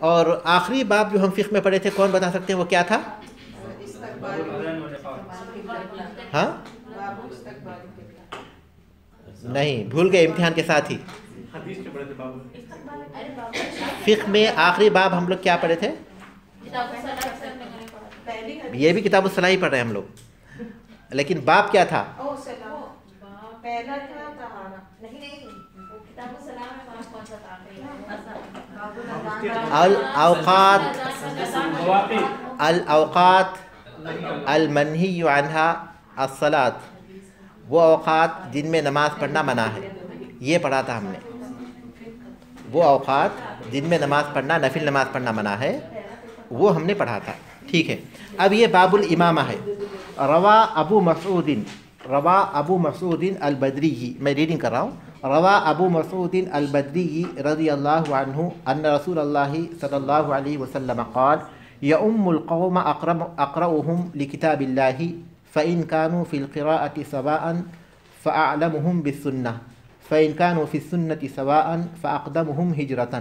اور آخری باب جو ہم فقہ میں پڑھے تھے کون بتا سکتے ہیں وہ کیا تھا؟ ہاں نہیں، بھول گئے امتحان کے ساتھ ہی. فقہ میں آخری باب ہم لوگ کیا پڑھے تھے؟ یہ بھی کتاب الصلاح ہی پڑھ رہے ہیں ہم لوگ، لیکن باب کیا تھا؟ الاوقات المنہی عنہا الصلاۃ، وہ اوقات جن میں نماز پڑھنا منع ہے، یہ پڑھا تھا ہم نے. وہ اوقات جن میں نماز پڑھنا، نفل نماز پڑھنا منع ہے، وہ ہم نے پڑھا تھا. ٹھیک ہے، اب یہ باب الامامہ ہے. روا ابو مسعود البدری، میں ریڈنگ کر رہا ہوں. روا ابو مسعود البدری رضی اللہ عنہ ان رسول اللہ صلی اللہ علیہ وسلم قال یؤم القوم اقرأهم لکتاب اللہ فإن كانوا في القراءة سواء فأعلمهم بالسنة فإن كانوا في السنة سواء فأقدمهم هجرة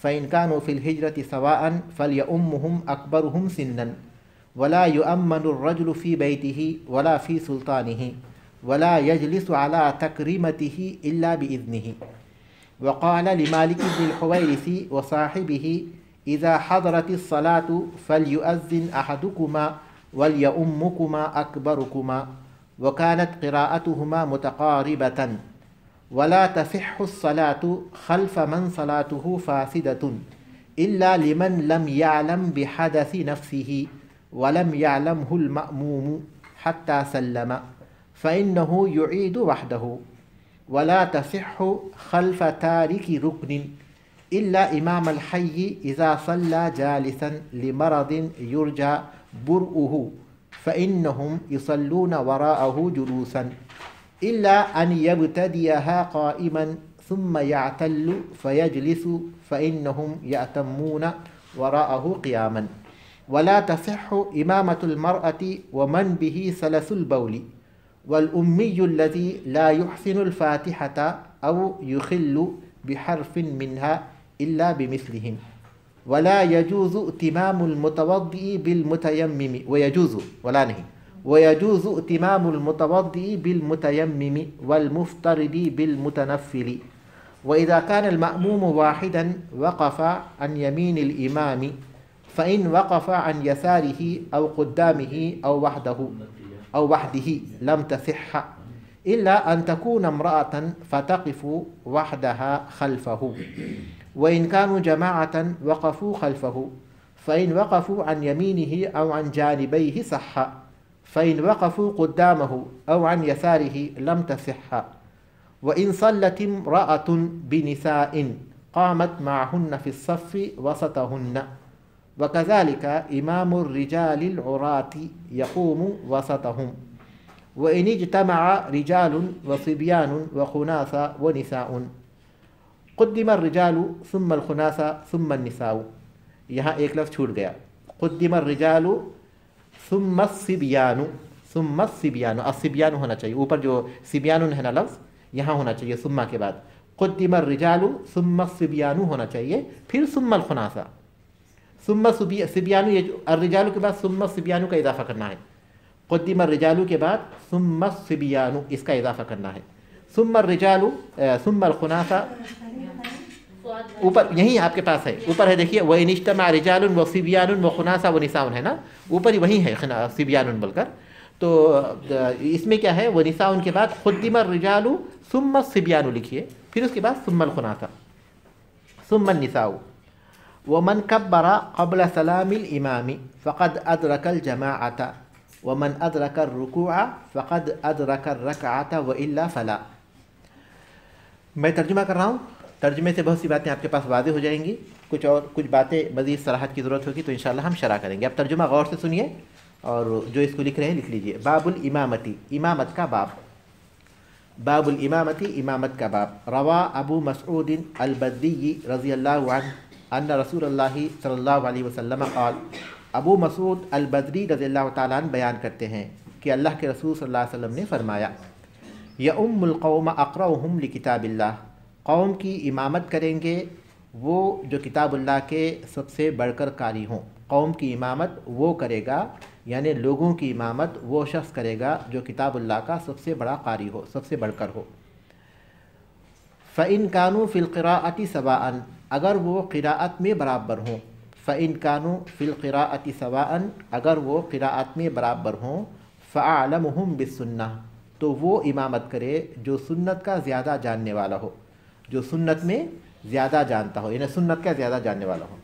فإن كانوا في الهجرة سواء فليؤمهم أكبرهم سنا ولا يؤمن الرجل في بيته ولا في سلطانه ولا يجلس على تكريمته إلا بإذنه. وقال لمالك بن الحويرث وصاحبه إذا حضرت الصلاة فليؤذن أحدكما وليؤمكما أكبركما وكانت قراءتهما متقاربة ولا تصح الصلاة خلف من صلاته فاسدة إلا لمن لم يعلم بحدث نفسه ولم يعلمه المأموم حتى سلم فإنه يعيد وحده ولا تصح خلف تارك ركن إلا إمام الحي إذا صلى جالسا لمرض يرجى برؤه فإنهم يصلون وراءه جلوسا إلا أن يبتدئها قائما ثم يعتل فيجلس فإنهم يأتمون وراءه قياما. ولا تصح إمامة المرأة ومن به سلس البول والأمي الذي لا يحسن الفاتحة أو يخل بحرف منها إلا بمثلهم. ولا يجوز ائتمام المتوضئ بالمتيمم ويجوز ائتمام المتوضئ بالمتيمم والمفترض بالمتنفل. وإذا كان المأموم واحدا وقف عن يمين الإمام فإن وقف عن يساره أو قدامه أو وحده لم تصح إلا أن تكون امرأة فتقف وحدها خلفه. وإن كانوا جماعة وقفوا خلفه فإن وقفوا عن يمينه أو عن جانبيه صح فإن وقفوا قدامه أو عن يساره لم تصح. وإن صلت امرأة بنساء قامت معهن في الصف وسطهن وكذلك إمام الرجال العراة يقوم وسطهم. وإن اجتمع رجال وصبيان وخناثة ونساء قدم الرجال ثم الخناثة ثم النساء. یہاں ایک لفظ چھوٹ گیا، قدم الرجال ثم الصبيان الصبيان ہونا چاہیے، اوپر جو صبيان ہے نا لفظ یہاں ہونا چاہیے ثم کے بعد. قدم الرجال ثم الصبيان ہونا چاہیے، پھر ثم الخناثة ثم صبيان. یہ الرجال کے بعد ثم الصبيان کا اضافہ کرنا ہے. قدم الرجال کے بعد ثم الصبيان اس کا اضافہ کرنا ہے. ثم الرجال ثم الخناثة اوپر یہیں آپ کے پاس ہے، اوپر ہے دیکھیے وَإِنِ اجْتَمَعَ رِجَالٌ وَصِبْيَانٌ وَخُنَاثَةٌ وَنِسَاءٌ ہے نا، اوپر ہی وہیں ہے صبیان بول کر. تو اس میں کیا ہے ونساء کے بعد قدم الرجال ثم الصبيان لکھیے، پھر اس کے بعد ثم الخناثة ثم النساء. ومن كبر قبل سلام الإمام فقد أدرك الجماعة ومن أدرك الركوع فقد أدرك الركعة وإلا فلا. میں ترجمہ کر رہا ہوں، ترجمے سے بہت سی باتیں آپ کے پاس واضح ہو جائیں گی، کچھ باتیں مزید صراحت کی ضرورت ہوگی تو انشاءاللہ ہم شرح کریں گے. اب ترجمہ غور سے سنیے اور جو اس کو لکھ رہے ہیں لکھ لیجئے. باب الامامتی، امامت کا باب. باب الامامتی، امامت کا باب. روا ابو مسعود البدری رضی اللہ عنہ ان رسول اللہ صلی اللہ علیہ وسلم قال. ابو مسعود البدری رضی اللہ تعالیٰ عنہ بیان کرتے ہیں کہ اللہ کے رسول صلی اللہ علیہ وسلم نے فرمایا یؤم القوم اقرأهم لکتاب اللہ، قوم کی امامت کریں گے وہ جو کتاب اللہ کے سب سے بڑھ کر قاری ہوں. قوم کی امامت وہ کرے گا، یعنی لوگوں کی امامت وہ شخص کرے گا جو کتاب اللہ کا سب سے بڑا قاری ہو، سب سے بڑھ کر ہو. فَإِن كَانُوا فِي الْقِرَاءَةِ سَوَاءً، اگر وہ قراءت میں برابر ہوں. فَإِن كَانُوا فِي الْقِرَاءَةِ سَوَاءً، اگر وہ قراءت میں برابر ہوں. فَأَعْلَمُهُمْ بِالسُّنَّةِ، تو وہ امامت کرے جو سنت کا زیادہ جاننے والا ہو، جو سنت میں زیادہ جانتا ہو، یعنی سنت کا زیادہ جاننے والا ہو.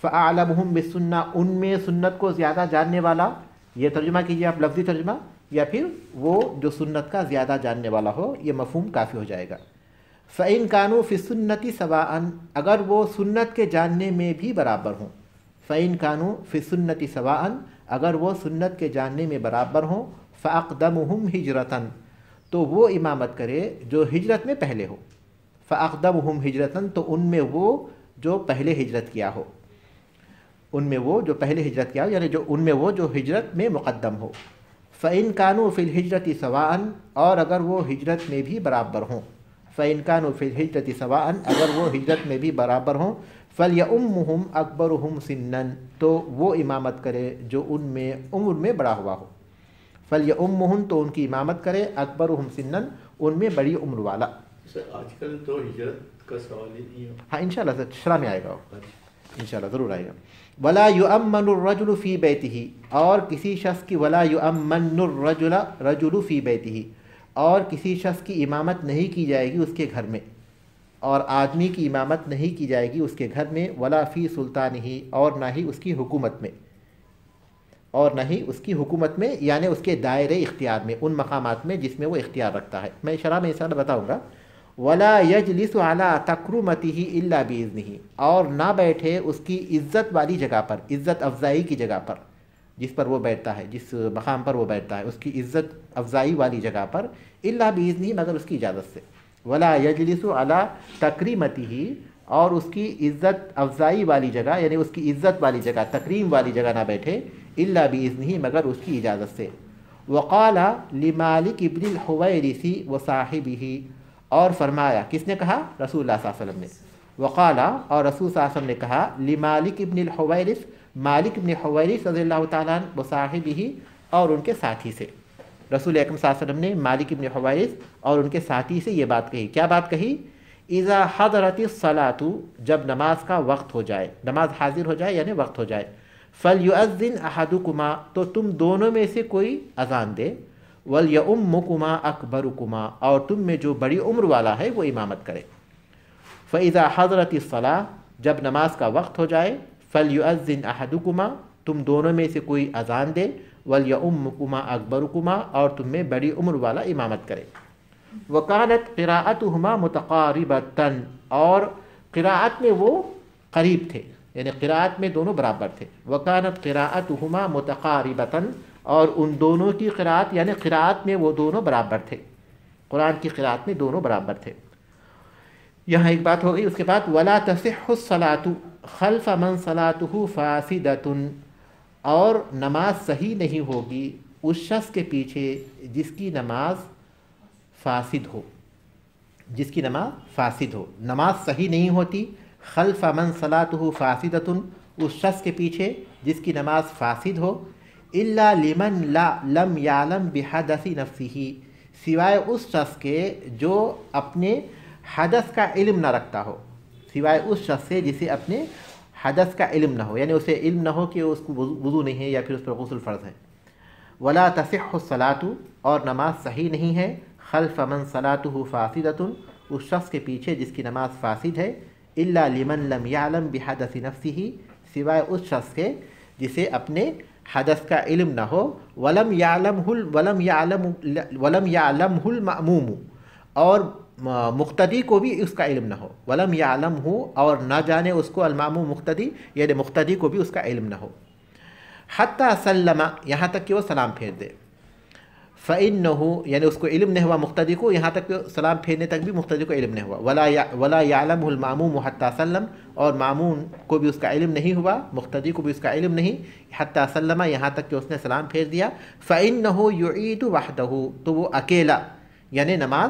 فَأَعْلَمُهُمْ بِالسُّنَّةِ، ان میں سنت کو زیادہ جاننے والا. یہ ترجمہ کیجیے آپ، لفظی ترجمہ، یا پھر وہ جو سنت کا زیادہ جاننے والا ہو، یہ مفہوم کافی ہو جائے گا. فَإِن كَانُوا فِي السُّنَّةِ سَوَاءً، اگر وہ سنت کے جاننے میں بھی برابر ہوں. فَإِن كَانُوا فِي السُّنَّةِ سَوَاءً، اگر وہ سنت کے جاننے میں برابر ہوں. فَأَقْدَمُهُمْ هِجْرَةً، تو وہ امامت کرے جو ہجرت میں پہلے ہو. فَأَقْدَمُهُمْ هِجْرَةً، تو ان میں وہ جو پہلے ہجرت کیا ہو، ان میں وہ جو پہلے ہجرت کیا ہو، یعنی جو ان میں وہ جو ہجرت میں مقدم ہو. فَإِن كَانُوا فِي الْهِجْرَةِ سَوَاءً، اور اگر وہ ہجرت میں بھی برابر ہوں. فَإِن كَانُوا فِي الْهِجْرَةِ سَوَاءً، اگر وہ ہجرت میں بھی برابر ہوں. فَلْيَؤُمُّهُمْ أَكْبَرُهُمْ سِنًّا، تو وہ امامت کرے جو ان میں عمر میں بڑا ہوا ہو. فَلْيَؤُمُّهُمْ، تو ان کی امامت کرے. أَكْبَرُهُمْ سِنًّا، ان میں بڑی عمر والا. آج کل تو ہجرت کا سوال ہی نہیں ہے. ہاں انشاءاللہ سر شرح میں آئے گا، انشاءاللہ ضرور آئے گا. وَلَا يُؤَمَّنُ الرَّجُلُ فِي بَيْتِهِ، اور کسی شخص کی وَلَا يُؤَمَّنُ الرَّجُلُ فِي بَيْتِهِ، اور کسی شخص کی امامت نہیں کی جائے گی اس کے گھر میں، اور آدمی کی امامت نہیں کی جائے گی اس کے گھر میں. وَلَا فِي سُلْطَانِهِ، اور نہ ہی اس کی حکومت میں، اور نہ ہی اس کی حکومت میں، یعنی اس کے دائرے اختیار میں، ان مقامات میں جس میں وہ اختیار رکھتا ہے. میں شرح میں انشاءاللہ بتاؤں گا. وَلَا يَجْلِسُ عَلَىٰ تَكْرُمَتِهِ إِلَّا بِإِذْنِهِ، اور نہ بیٹھے اس کی عزت والی جگہ پر، عزت افزائی کی جگہ پر، جس پر وہ بیٹھتا ہے، جس مقام پر وہ بیٹھتا ہے، اس کی عزت افزائی والی جگہ پر. إِلَّا بِإِذْنِهِ، مگر اس کی اجازت سے. وَلَا يَجْلِسُ عَلَىٰ تَكْرِيمَتِهِ، اور اس کی عزت افزائی والی جگہ، یعنی اس کی عزت والی جگہ، تکریم والی جگہ نہ بیٹھے. إِلَّا بِإِذْنِهِ، مگر اس کی اجازت سے. وَقَالَ لِمَالِكِ بْنِ الْحُوَيْرِثِ وَصَاحِبِهِ، اور فرمایا، کس نے کہا؟ رسول اللہ صلی اللہ علیہ وسلم نے. وقال، اور رسول صلی اللہ علیہ وسلم نے کہا، لمالک ابن الحویرث، مالک ابن حویرث رضی اللہ تعالیٰ عنہ، وصاحبہ، اور ان کے ساتھی سے. رسول اکرم صلی اللہ علیہ وسلم نے مالک ابن حویرث اور ان کے ساتھی سے یہ بات کہی. کیا بات کہی؟ اذا حضرت الصلاۃ، جب نماز کا وقت ہو جائے، نماز حاضر ہو جائے یعنی وقت ہو جائے. فلیؤذن احدکما، تو تم دونوں میں سے کوئی اذان دے. وَلْيَؤُمُّكُمَا أَكْبَرُكُمَا، اور تم میں جو بڑی عمر والا ہے وہ امامت کرے. فَإِذَا حَضْرَتِ الصَّلَاةِ، جب نماز کا وقت ہو جائے. فَلْيُؤَذِّنْ أَحَدُكُمَا، تم دونوں میں سے کوئی اذان دے. وَلْيَؤُمُّكُمَا أَكْبَرُكُمَا، اور تم میں بڑی عمر والا امامت کرے. وَكَانَتْ قِرَاءَتُهُمَا مُتَقَارِبَةً، اور قراءت میں وہ قریب تھے، یعنی قراءت میں دونوں برابر تھے. وَكَانَتْ قِرَاءَتُهُمَا مُتَقَارِبَةً، اور ان دونوں کی قراءت، یعنی قراءت میں وہ دونوں برابر تھے، قرآن کی قراءت میں دونوں برابر تھے. یہاں ایک بات ہو گئی. اس کے بعد وَلَا تَصِحُّ الصَّلَاةُ خَلْفَ مَنْ صَلَاتُهُ فَاسِدَةٌ، اور نماز صحیح نہیں ہوگی اس شخص کے پیچھے جس کی نماز فاسد ہو، جس کی نماز فاسد ہو. نماز صحیح نہیں ہوتی. خلف من صلاتہ فاسدۃ، اس شخص کے پیچھے جس کی نماز فاسد ہو. الا لمن لم یعلم بحدث نفسہ، سوائے اس شخص کے جو اپنے حدث کا علم نہ رکھتا ہو، سوائے اس شخص سے جسے اپنے حدث کا علم نہ ہو، یعنی اسے علم نہ ہو کہ اس کو وضو نہیں ہے یا پھر اس پر غسل فرض ہے. ولا تصح الصلاۃ، اور نماز صحیح نہیں ہے. خلف من صلاتہ فاسدۃ، اس شخص کے پیچھے جس کی نماز فاسد ہے. الا لمن لم یعلم بحدث نفسہ، سوائے اس شخص کے جسے اپنے حدث کا علم نہ ہو. ولم یعلمہ المأموم، اور مقتدی کو بھی اس کا علم نہ ہو. ولم یعلمہ، اور نہ جانے اس کو، المأموم مقتدی، یعنی مقتدی کو بھی اس کا علم نہ ہو. حتی سلم، یہاں تک کہ وہ سلام پھیر دے. فإنہ، یعنی اس کو علم نہیں ہوا مقتدی کو، یہاں تک کہ سلام پھیرنے تک بھی مقتدی کو علم نہیں ہوا. ولا یعلمہ المأموم حتی سلم، اور معموم کو بھی اس کا علم نہیں ہوا، مقتدی کو بھی اس کا علم نہیں. حتی سلم، یہاں تک کہ اس نے سلام پھیر دیا. فإنہ یعید وحدہ، تو وہ اکیلا، یعنی نماز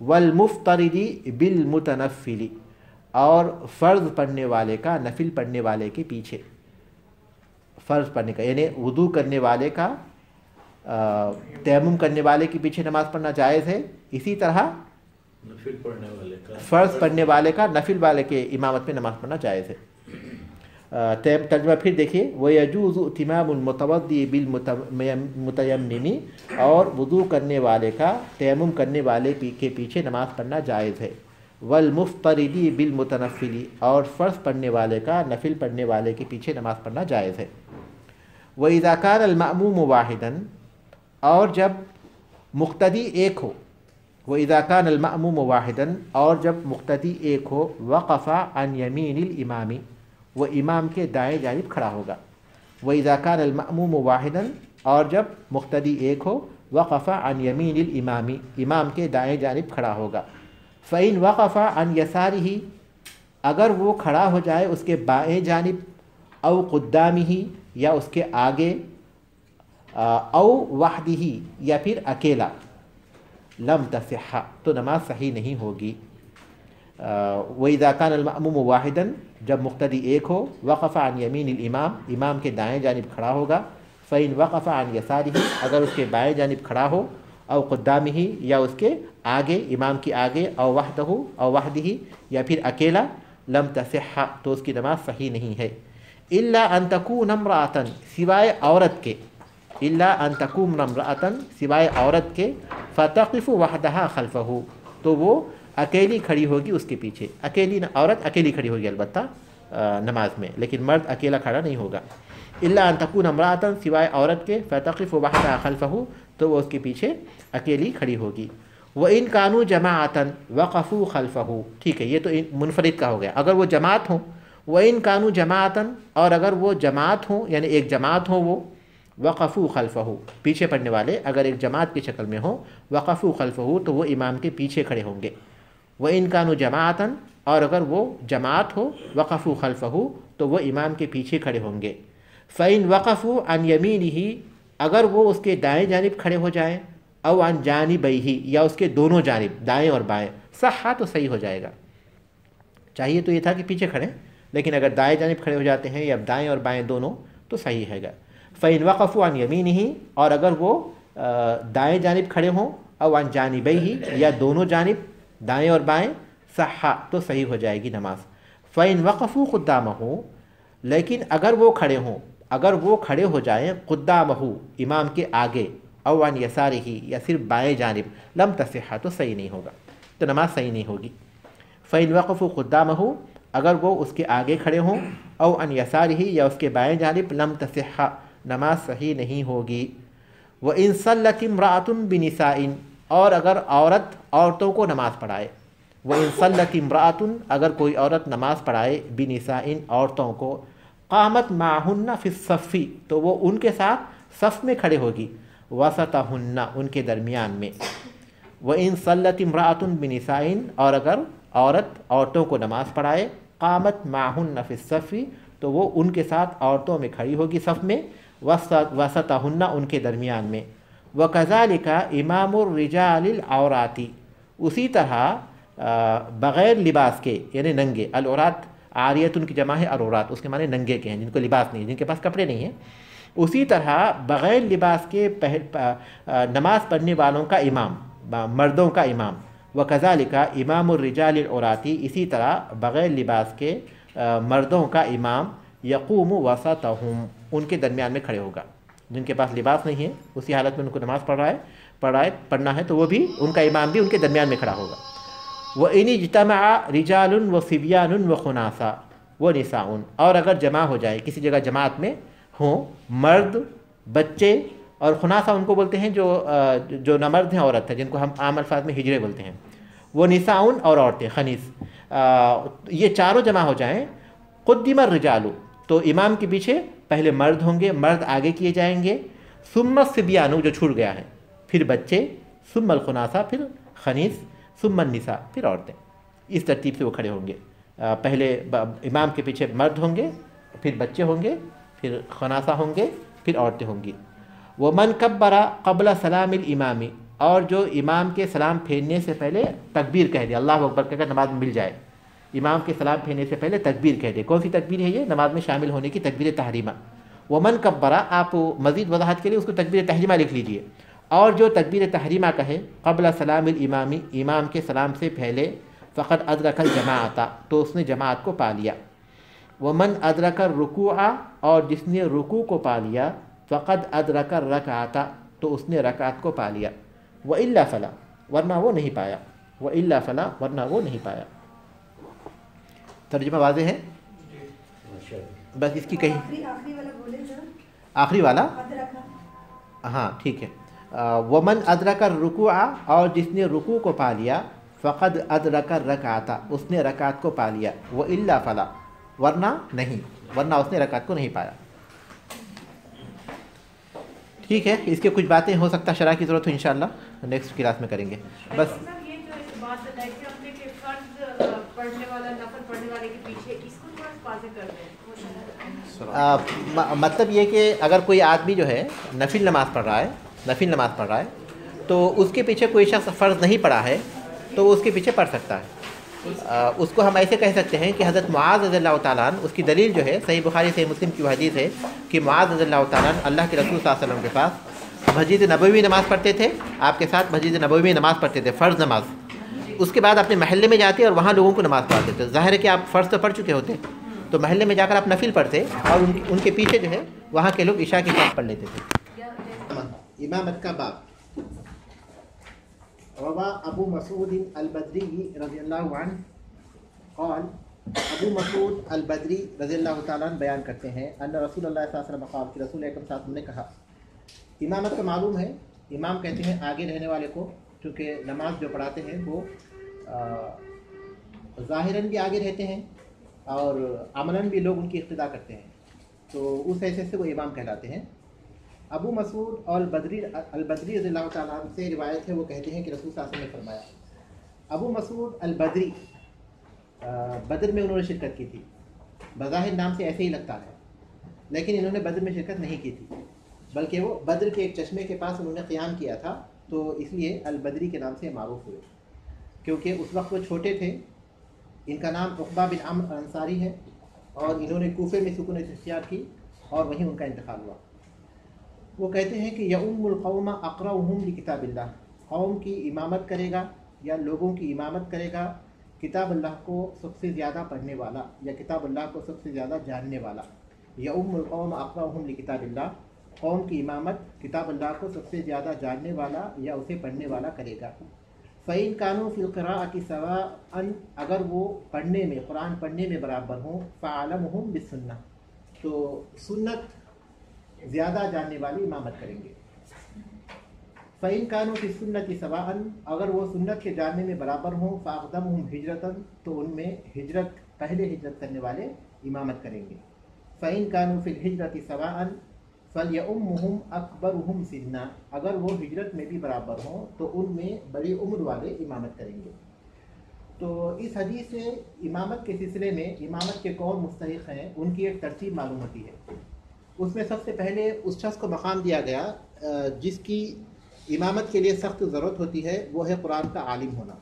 والمفترضی بالمتنفلی، اور فرض پڑھنے والے کا نفل پڑھنے والے کے پیچھے، فرض پڑھنے کا یعنی وضو کرنے والے کا تیمم کرنے والے کے پیچھے نماز پڑھنا جائز ہے، اسی طرح نفل پڑھنے والے کا فرض پڑھنے والے کا نفل والے کے امامت میں نماز پڑھنا جائز ہے۔ ترجمہ پھر دیکھیے، وَيَجُوزُ اِتِمَامُ الْمُتَوَضِّئِ بِالْمُتَيَمِّمِ، اور وضو کرنے والے کا تیمم کرنے والے کے پیچھے نماز پڑھنا جائز ہے، وَالْمُفْتَرِدِ بِالْمُتَنَفِّلِ، اور فرض پڑھنے والے کا نفل پڑھنے والے کے پیچھے نماز پڑھنا جائز ہے۔ وَإِذَا كَانَ الْمَأْمُومُ وَاحِدًا، اور جب مقتدی ایک ہو، وَإِذَا كَانَ الْمَأْمُومُ وَاحِدًا، اور جب مقتدی ایک ہو، وَقَفَ عَنْ يَمِينِ الْإِمَامِ، وہ امام کے دائیں جانب کھڑا ہوگا۔ وَإِذَا كَانَ الْمَأْمُومُ وَاحِدًا، اور جب مقتدی ایک ہو، وَقَفَ عَنْ يَمِينِ الْإِمَامِ، امام کے دائیں جانب کھڑا ہوگا۔ فَإِنْ وَقَفَ عَنْ يَسَارِهِ، اگر وہ کھڑا ہو جائے اس کے بائیں جانب، او قدامہ، یا اس کے آگے، او وحدہ، یا پھر اکیلا، لم تصح، تو نماز صحیح نہیں ہوگی۔ وَإِذَا كَانَ الْمَأْمُومُ وَاحِدًا، جب مقتدی ایک ہو، وقف عن یمین الامام، امام کے دائیں جانب کھڑا ہوگا۔ فَإِنْ وَقَفَ عَنْ يَسَارِهِ، اگر اس کے بائیں جانب کھڑا ہو، او قدامہ، یا اس کے آگے، امام کے آگے، او وحدہ، یا پھر اکیلا، لم تصح، تو اس کی نماز صحیح نہیں ہے۔ الا ان تکون امرأۃ، سوائے عورت کے، الا ان تکون امرأۃ، سوائے عورت کے، فتقف وحدہا خلفہ، تو وہ اکیلی کھڑی ہوگی اس کے پیچھے، عورت اکیلی کھڑی ہوگی البتہ نماز میں، لیکن مرد اکیلا کھڑا نہیں ہوگا۔ الا ان تکون امرأۃ، سوائے عورت کے، فتقف وحدہا خلفہ، تو وہ اس کے پیچھے اکیلی کھڑی ہوگی۔ وَإِن كَانُوا جَمَاعَةً وَقَفُوا خَلْفَهُ، ٹھیک ہے، یہ تو منفرد کا ہو گیا، اگر وہ جماعت ہوں، وَإِن كَانُوا جَمَاعَةً، اور اگر وہ جماعت ہوں، یعنی ایک جماعت ہو، وہ وقفوا خلفہ، پیچھے پڑھنے والے اگر ایک جماعت کی شکل میں ہوں، وقفوا خلفہ، تو وہ امام کے پیچھے کھڑے ہوں گے۔ وَإِن كَانُوا جَمَاعَةً، اور اگر وہ جماعت ہو، وقفوا خلفہ، تو وہ امام کے پیچھے کھڑے ہوں گے۔ فَإِن وَقَفُوا عَنْ يَمِينِهِ، اگر وہ اس کے دائیں جانب کھڑے ہو جائیں، او عن جانبیہ، یا اس کے دونوں جانب، دائیں اور بائیں، صحا، تو صحیح ہو جائے گا۔ چاہیے تو یہ تھا کہ پیچھے کھڑے، لیکن اگر دائیں جانب کھڑے ہو جاتے ہیں یا دائیں اور بائیں دونوں، تو صحیح ہے گا۔ فَإِن وَقَفُوا عَنْ يَمِينِهِ، اور اگر وہ دائیں جانب کھڑے ہوں، او عن جانبیہ، یا دونوں جانب، دائیں اور بائیں، صحا، تو صحیح ہو جائے گی نماز۔ فَإِن وَقَفُوا قُدَّامَهُ، لیکن اگر وہ کھڑے ہوں، اگر وہ کھڑے ہو جائیں قدامہ، امام کے آگے، او عن یسارہ، یا صرف بائیں جانب، لم تصح، تو صحیح نہیں ہوگا، تو نماز صحیح نہیں ہوگی۔ فَإِن وَقَفُوا قُدَّامَهُ، اگر وہ اس کے آگے کھڑے ہوں، او عن یسارہ، یا اس کے بائیں جانب، لم تصح، نماز صحیح نہیں ہوگی۔ وَإِن صَلَّتِ امْرَأَةٌ بِنِسَاءٍ، اور اگر عورت عورتوں کو نماز پڑھائے، وَإِن صَلَّتِ امْرَأَةٌ، اگر کوئی عورت نماز پڑھائے، بِنِسَاءٍ، عورتوں کو، قامت معہن فی الصف، تو وہ ان کے ساتھ صف میں کھڑے ہوگی، وسطہن، ان کے درمیان میں۔ وَإِن صَلَّتِ امْرَأَةٌ بِنِسَاءٍ، اور اگر عورت عورتوں کو نماز پڑھائے، قامت معہن فی الصف، تو وہ ان کے ساتھ عورتوں میں کھڑی ہوگی صف میں، وسطہن، ان کے درمیان میں۔ وَكَذَلِكَ إِمَامُ الرِّجَالِ الْعَوْرَاتِ، اسی طرح بغیر لباس کے، یعنی ننگے، العورات عاریت ان کی جمع ہے، عورات اس کے معنی ننگے کے ہیں، جن کو لباس نہیں، جن کے پاس کپڑے نہیں ہیں، اسی طرح بغیر لباس کے نماز پڑھنے والوں کا امام، مردوں کا امام۔ وَكَذَلِكَ إِمَامُ الرِّجَالِ الْعَوْرَاتِ، اسی طرح بغیر لباس کے مردوں کا امام، یقوم وسطہم، ان کے درمیان میں کھڑے ہوگا۔ جن کے پاس لباس نہیں ہے، اسی حالت میں ان کو نماز پڑھنا ہے، تو وہ بھی، ان کا امام بھی ان کے درمیان میں کھڑا ہوگا۔ وَإِنِ اجْتَمَعَ رِجَالٌ وَصِبْيَانٌ وَخُنَاسَا وَنِسَاءٌ، اور اگر جمع ہو جائے، کسی جگہ جماعت میں ہوں، مرد، بچے، اور خناسہ ان کو بولتے ہیں جو نہ مرد ہیں عورت ہے، جن کو ہم عام الفاظ میں ہجرے بولتے ہیں، وہ نساء، اور عورتیں، خنیس، یہ چاروں جمع ہو جائیں، قدم الرجال، تو امام کے پیچھے پہلے مرد ہوں گے، مرد آگے کیے جائیں گے، ثم الصبیان، جو چھوٹ گیا ہے، پھر بچے، ثم الخناسہ، پھر خنیس، ثم النساء، پھر عورتیں، اس ترتیب سے وہ کھڑے ہوں گے۔ پہلے امام کے پیچھے مرد ہوں گے، پھر بچے ہوں گے، پھر خناسہ ہوں گے، پھر عورتیں ہوں گی۔ وَمَنْ كَبَّرَ قَبْلَ سَلَامِ الْإِمَامِ، اور جو امام کے سلام پھیرنے سے پہلے تکبیر کہہ دے، اللہ اکبر کہہ کر نماز میں مل جائے، امام کے سلام پھیرنے سے پہلے تکبیر کہہ دے۔ کون سی تکبیر ہے یہ؟ نماز میں شامل ہونے کی تکبیر تحریمہ۔ ومن کبرا، آپ مزید وضاحت کے لیے اس کو تکبیر تحریمہ لکھ لیجئے، اور جو تکبیر تحریمہ کہے قبل سلام الامامی، امام کے سلام سے پہلے، فقد ادرک الجماعت، تو اس نے جماعت کو پا لیا۔ ومن ادرک الرکوع، اور جس نے رکوع کو پا لیا، فقد ادرک الرکعۃ، تو اس نے رکعت کو پا لیا۔ وإلا فلا، ورنہ وہ نہیں پایا۔ وإلا فلا، ورنہ وہ نہیں پایا۔ ترجمہ واضح ہے؟ بس اس کی کہیں آخری والا بولے ذرا، آخری والا، ادرکا۔ ہاں ٹھیک ہے۔ ومن ادرک الرکوع، اور جس نے رکوع کو پا لیا، فقد ادرک الرکعۃ، اس نے رکعت کو پا لیا۔ وإلا فلا، ورنہ نہیں، ورنہ اس نے رکعت کو نہیں پایا۔ ٹھیک ہے، اس کے کچھ باتیں ہو سکتا شرح کی ضرورت ہو، انشاءاللہ نیکسٹ کلاس میں کریں گے۔ بس یہ جو بات بتائی تھی ہم نے کہ فرض پڑھنے والا نفل پڑھنے والے کے پیچھے، اس کو تھوڑا واضح کر دیں۔ مطلب یہ کہ اگر کوئی آدمی جو ہے نفل نماز پڑھ رہا ہے تو اس کے پیچھے کوئی شخص فرض نہیں پڑھا ہے تو وہ اس کے پیچھے پڑھ سکتا ہے۔ اس کو ہم ایسے کہہ سکتے ہیں کہ حضرت معاذ رضی اللہ تعالیٰ عنہ، اس کی دلیل جو ہے صحیح بخاری صحیح مسلم کی وہ حدیث ہے کہ معاذ رضی اللہ تعالیٰ عنہ اللہ کے رسول صلی اللہ علیہ وسلم کے پاس مسجد نبوی نماز پڑھتے تھے، آپ کے ساتھ مسجد نبوی میں نماز پڑھتے تھے، فرض نماز۔ اس کے بعد اپنے محلے میں جاتے اور وہاں لوگوں کو نماز پڑھاتے تھے۔ ظاہر ہے کہ آپ فرض تو پڑھ چکے ہوتے، تو محلے میں جا کر آپ نفل پڑھتے اور ان کے پیچھے جو ہے وہاں کے لوگ عشاء کی نماز پڑھ لیتے تھے۔ امامت کا باب۔ روا ابو مسعود البدری رضی اللہ عنہ قال، ابو مسعود البدری رضی اللہ تعالیٰ عنہ بیان کرتے ہیں ان رسول اللہ صلی اللہ علیہ وسلم قال، کہ رسول اکرم صلی اللہ علیہ وسلم نے کہا۔ امامت کا معلوم ہے، امام کہتے ہیں آگے رہنے والے کو، چونکہ نماز جو پڑھاتے ہیں وہ ظاہراً بھی آگے رہتے ہیں اور عملاً بھی لوگ ان کی اقتداء کرتے ہیں، تو اس حیثیت سے وہ امام کہلاتے ہیں۔ ابو مسعود اور البدری رضی اللہ تعالیٰ عنہ سے روایت ہے، وہ کہتے ہیں کہ رسول صلی اللہ علیہ وسلم نے فرمایا۔ ابو مسعود البدری بدر میں انہوں نے شرکت کی تھی، بظاہر نام سے ایسے ہی لگتا ہے، لیکن انہوں نے بدر میں شرکت نہیں کی تھی، بلکہ وہ بدر کے ایک چشمے کے پاس انہوں نے قیام کیا تھا، تو اس لیے البدری کے نام سے معروف ہوئے، کیونکہ اس وقت وہ چھوٹے تھے۔ ان کا نام عقبہ بن عمرو انصاری ہے، اور انہوں نے کوفے میں سکونت اختیار کی اور وہیں ان کا انتقال ہوا۔ وہ کہتے ہیں کہ یؤم القوم اقرؤہم لکتاب اللہ، قوم کی امامت کرے گا یا لوگوں کی امامت کرے گا کتاب اللہ کو سب سے زیادہ پڑھنے والا یا کتاب اللہ کو سب سے زیادہ جاننے والا۔ یؤم القوم اقرؤہم لکتاب اللہ، قوم کی امامت کتاب اللہ کو سب سے زیادہ جاننے والا یا اسے پڑھنے والا کرے گا۔ فَإِن كَانُوا فِي الْقِرَاءَةِ سَوَاءً، اگر وہ پڑھنے میں، قرآن پڑھنے میں برابر ہوں، فَعَلَمُهُمْ بِالسُّنَّةِ، تو سنت زیادہ جاننے والی امامت کریں گے۔ فَإِن كَانُوا فِي السُّنَّةِ سَوَاءً، اگر وہ سنت کے جاننے میں برابر ہوں، فَأَقْدَمُهُمْ ہجرتاً، تو ان میں پہلے ہجرت کرنے والے امامت کریں گے۔ فَإِن كَانُوا فِي الْهِجْرَةِ سَوَاءً فَلْيَؤُمُّهُمْ أَكْبَرُهُمْ سِنًّا، اگر وہ ہجرت میں بھی برابر ہوں تو ان میں بڑی عمر والے امامت کریں گے۔ تو اس حدیث سے امامت کے سلسلے میں امامت کے کون مستحق ہیں ان کی ایک ترتیب معلوم ہوتی ہے۔ اس میں سب سے پہلے اس شخص کو مقام دیا گیا جس کی امامت کے لیے سخت ضرورت ہوتی ہے، وہ ہے قرآن کا عالم ہونا۔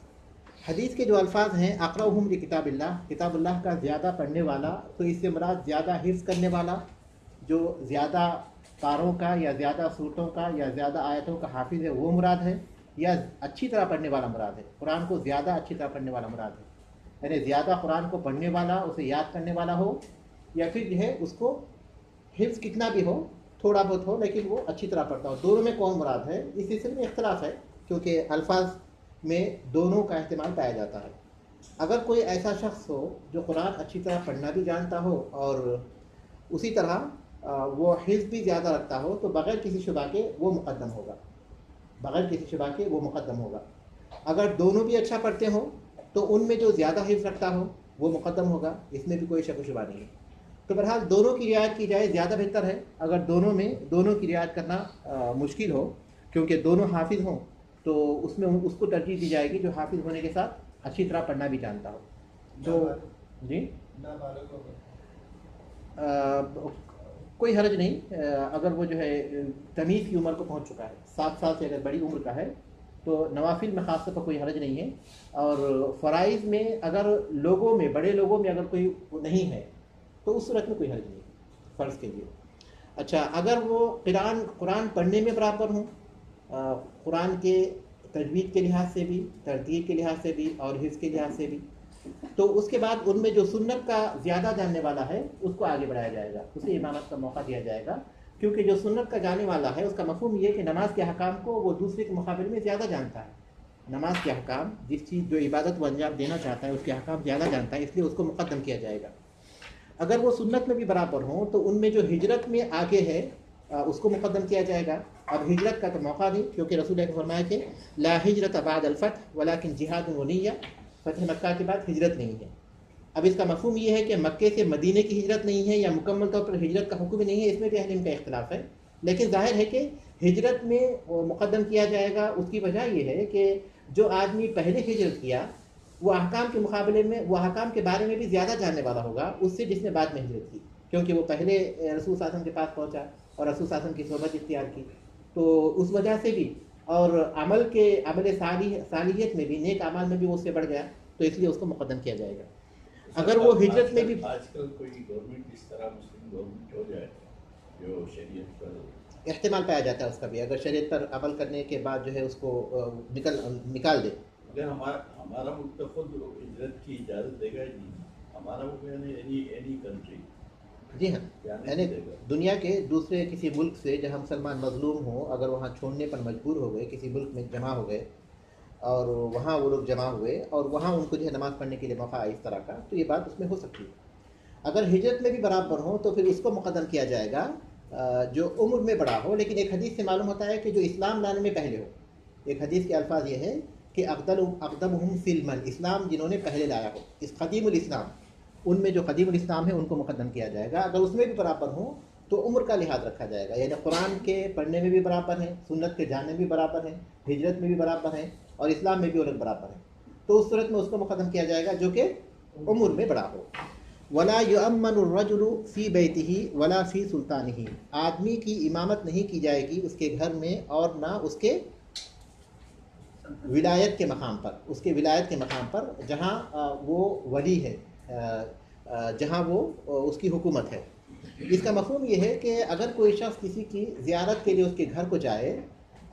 حدیث کے جو الفاظ ہیں اقرؤہم لکتاب اللہ، کتاب اللہ کا زیادہ پڑھنے والا، تو اس سے مراد زیادہ حفظ کرنے والا، جو زیادہ پاروں کا یا زیادہ صورتوں کا یا زیادہ آیتوں کا حافظ ہے وہ مراد ہے، یا اچھی طرح پڑھنے والا مراد ہے، قرآن کو زیادہ اچھی طرح پڑھنے والا مراد ہے، یعنی زیادہ قرآن کو پڑھنے والا، اسے یاد کرنے والا ہو، یا پھر جو ہے اس کو حفظ کتنا بھی ہو، تھوڑا بہت ہو لیکن وہ اچھی طرح پڑھتا ہو۔ دونوں میں کون مراد ہے اس سلسلے میں اختلاف ہے، کیونکہ الفاظ میں دونوں کا احتمال پایا جاتا ہے۔ اگر کوئی ایسا شخص ہو جو قرآن اچھی طرح پڑھنا بھی جانتا ہو اور اسی طرح وہ حفظ بھی زیادہ رکھتا ہو، تو بغیر کسی شبہ کے وہ مقدم ہوگا، بغیر کسی شبہ کے وہ مقدم ہوگا۔ اگر دونوں بھی اچھا پڑھتے ہوں تو ان میں جو زیادہ حفظ رکھتا ہو وہ مقدم ہوگا، اس میں بھی کوئی شک و شبہ نہیں ہے۔ تو بہرحال دونوں کی رعایت کی جائے زیادہ بہتر ہے۔ اگر دونوں کی رعایت کرنا مشکل ہو کیونکہ دونوں حافظ ہوں تو اس میں اس کو ترجیح دی جائے گی جو حافظ ہونے کے ساتھ اچھی طرح پڑھنا بھی جانتا ہو۔ تو جی کوئی حرج نہیں، اگر وہ جو ہے تمیز کی عمر کو پہنچ چکا ہے، 7 سال سے اگر بڑی عمر کا ہے تو نوافل میں خاص طور پر کوئی حرج نہیں ہے. اور فرائض میں اگر لوگوں میں بڑے لوگوں میں اگر کوئی نہیں ہے تو اس صورت میں کوئی حرج نہیں ہے فرض کے لیے. اچھا اگر وہ قرآن پڑھنے میں برابر ہوں، قرآن کے تجوید کے لحاظ سے بھی، ترتیب کے لحاظ سے بھی اور حفظ کے لحاظ سے بھی، تو اس کے بعد ان میں جو سنت کا زیادہ جاننے والا ہے اس کو آگے بڑھایا جائے گا، اسے امامت کا موقع دیا جائے گا. کیونکہ جو سنت کا جاننے والا ہے اس کا مفہوم یہ ہے کہ نماز کے احکام کو وہ دوسرے کے مقابلے میں زیادہ جانتا ہے. نماز کے احکام، جس چیز جو عبادت وہ انجام دینا چاہتا ہے اس کے احکام زیادہ جانتا ہے، اس لیے اس کو مقدم کیا جائے گا. اگر وہ سنت میں بھی برابر ہوں تو ان میں جو ہجرت میں آگے ہے اس کو مقدم کیا جائے گا. اب ہجرت کا تو موقع نہیں، کیونکہ رسول اللہ نے فرمایا کہ لا ہجرت بعد الفتح ولکن جہاد ونیہ، فتح مکہ کے بعد ہجرت نہیں ہے. اب اس کا مفہوم یہ ہے کہ مکے سے مدینے کی ہجرت نہیں ہے یا مکمل طور پر ہجرت کا حکم نہیں ہے، اس میں بھی اہل علم کا اختلاف ہے. لیکن ظاہر ہے کہ ہجرت میں مقدم کیا جائے گا. اس کی وجہ یہ ہے کہ جو آدمی پہلے ہجرت کیا وہ احکام کے مقابلے میں، وہ احکام کے بارے میں بھی زیادہ جاننے والا ہوگا اس سے جس نے بعد میں ہجرت کی، کیونکہ وہ پہلے رسول صلی اللہ علیہ وسلم کے پاس پہنچا اور رسول صلی اللہ علیہ وسلم کی صحبت اختیار کی. تو اس وجہ سے بھی، اور عمل صالحیت میں بھی، نیک اعمال میں بھی وہ اس سے بڑھ گیا، تو اس لیے اس کو مقدم کیا جائے گا. اگر وہ ہجرت میں بھی آج کل کوئی گورنمنٹ اس طرح مسلم گورنمنٹ ہو جائے جو شریعت پر احتمال پایا جاتا ہے اس کا بھی، اگر شریعت پر عمل کرنے کے بعد جو ہے اس کو نکال دے. اگر ہمارا ملک تو خود ہجرت کی اجازت دے گا ہی نہیں. ہمارا ملک یعنی اینی کنٹری، جی ہاں، یعنی دنیا کے دوسرے کسی ملک سے جہاں مسلمان مظلوم ہوں، اگر وہاں چھوڑنے پر مجبور ہو گئے، کسی ملک میں جمع ہو گئے اور وہاں وہ لوگ جمع ہوئے اور وہاں ان کو جو ہے نماز پڑھنے کے لیے موقع آیا اس طرح کا، تو یہ بات اس میں ہو سکتی ہے. اگر ہجرت میں بھی برابر ہوں تو پھر اس کو مقدم کیا جائے گا جو عمر میں بڑا ہو. لیکن ایک حدیث سے معلوم ہوتا ہے کہ جو اسلام لانے میں پہلے ہو. ایک حدیث کے الفاظ یہ ہے کہ اقدمہم فی المن، اسلام جنہوں نے پہلے لایا ہو، اس قدیم الاسلام، ان میں جو قدیم الاسلام ہے ان کو مقدم کیا جائے گا. اگر اس میں بھی برابر ہوں تو عمر کا لحاظ رکھا جائے گا، یعنی قرآن کے پڑھنے میں بھی برابر ہیں، سنت کے جاننے میں بھی برابر ہیں، ہجرت میں بھی برابر ہیں اور اسلام میں بھی وہ لوگ برابر ہیں. تو اس صورت میں اس کو مقدم کیا جائے گا جو کہ عمر میں بڑا ہو. ولا یؤمن الرجل فی بیتہ ولا فی سلطانہ، آدمی کی امامت نہیں کی جائے گی اس کے گھر میں اور نہ اس کے ولایت کے مقام پر، اس کے ولایت کے مقام پر جہاں وہ ولی ہے، جہاں وہ اس کی حکومت ہے. اس کا مفہوم یہ ہے کہ اگر کوئی شخص کسی کی زیارت کے لیے اس کے گھر کو جائے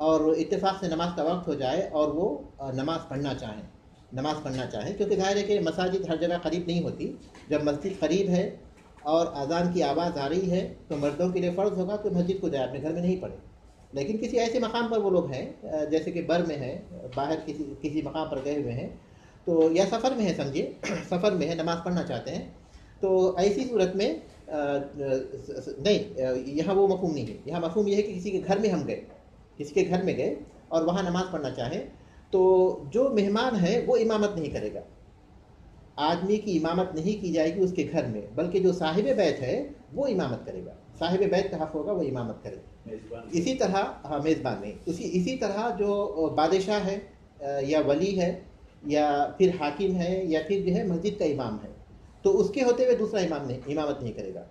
اور اتفاق سے نماز کا وقت ہو جائے اور وہ نماز پڑھنا چاہیں، کیونکہ ظاہر ہے کہ مساجد ہر جگہ قریب نہیں ہوتی. جب مسجد قریب ہے اور اذان کی آواز آ رہی ہے تو مردوں کے لیے فرض ہوگا کہ مسجد کو جائے، اپنے گھر میں نہیں پڑھے. لیکن کسی ایسے مقام پر وہ لوگ ہیں جیسے کہ بر میں ہے، باہر کسی مقام پر گئے ہوئے ہیں تو، یا سفر میں ہے، سمجھیے سفر میں ہے، نماز پڑھنا چاہتے ہیں، تو ایسی صورت میں نہیں، یہاں وہ مفہوم نہیں ہے. یہاں مفہوم یہ ہے کہ کسی کے گھر میں ہم گئے، کسی کے گھر میں گئے اور وہاں نماز پڑھنا چاہیں تو جو مہمان ہے وہ امامت نہیں کرے گا. آدمی کی امامت نہیں کی جائے گی اس کے گھر میں، بلکہ جو صاحب بیت ہے وہ امامت کرے گا. صاحب بیت کا حق ہوگا وہ امامت کرے. اسی طرح میزبان نہیں، اسی طرح جو بادشاہ ہے یا ولی ہے یا پھر حاکم ہے یا پھر جو ہے مسجد کا امام ہے، تو اس کے ہوتے ہوئے دوسرا امام امامت نہیں کرے گا.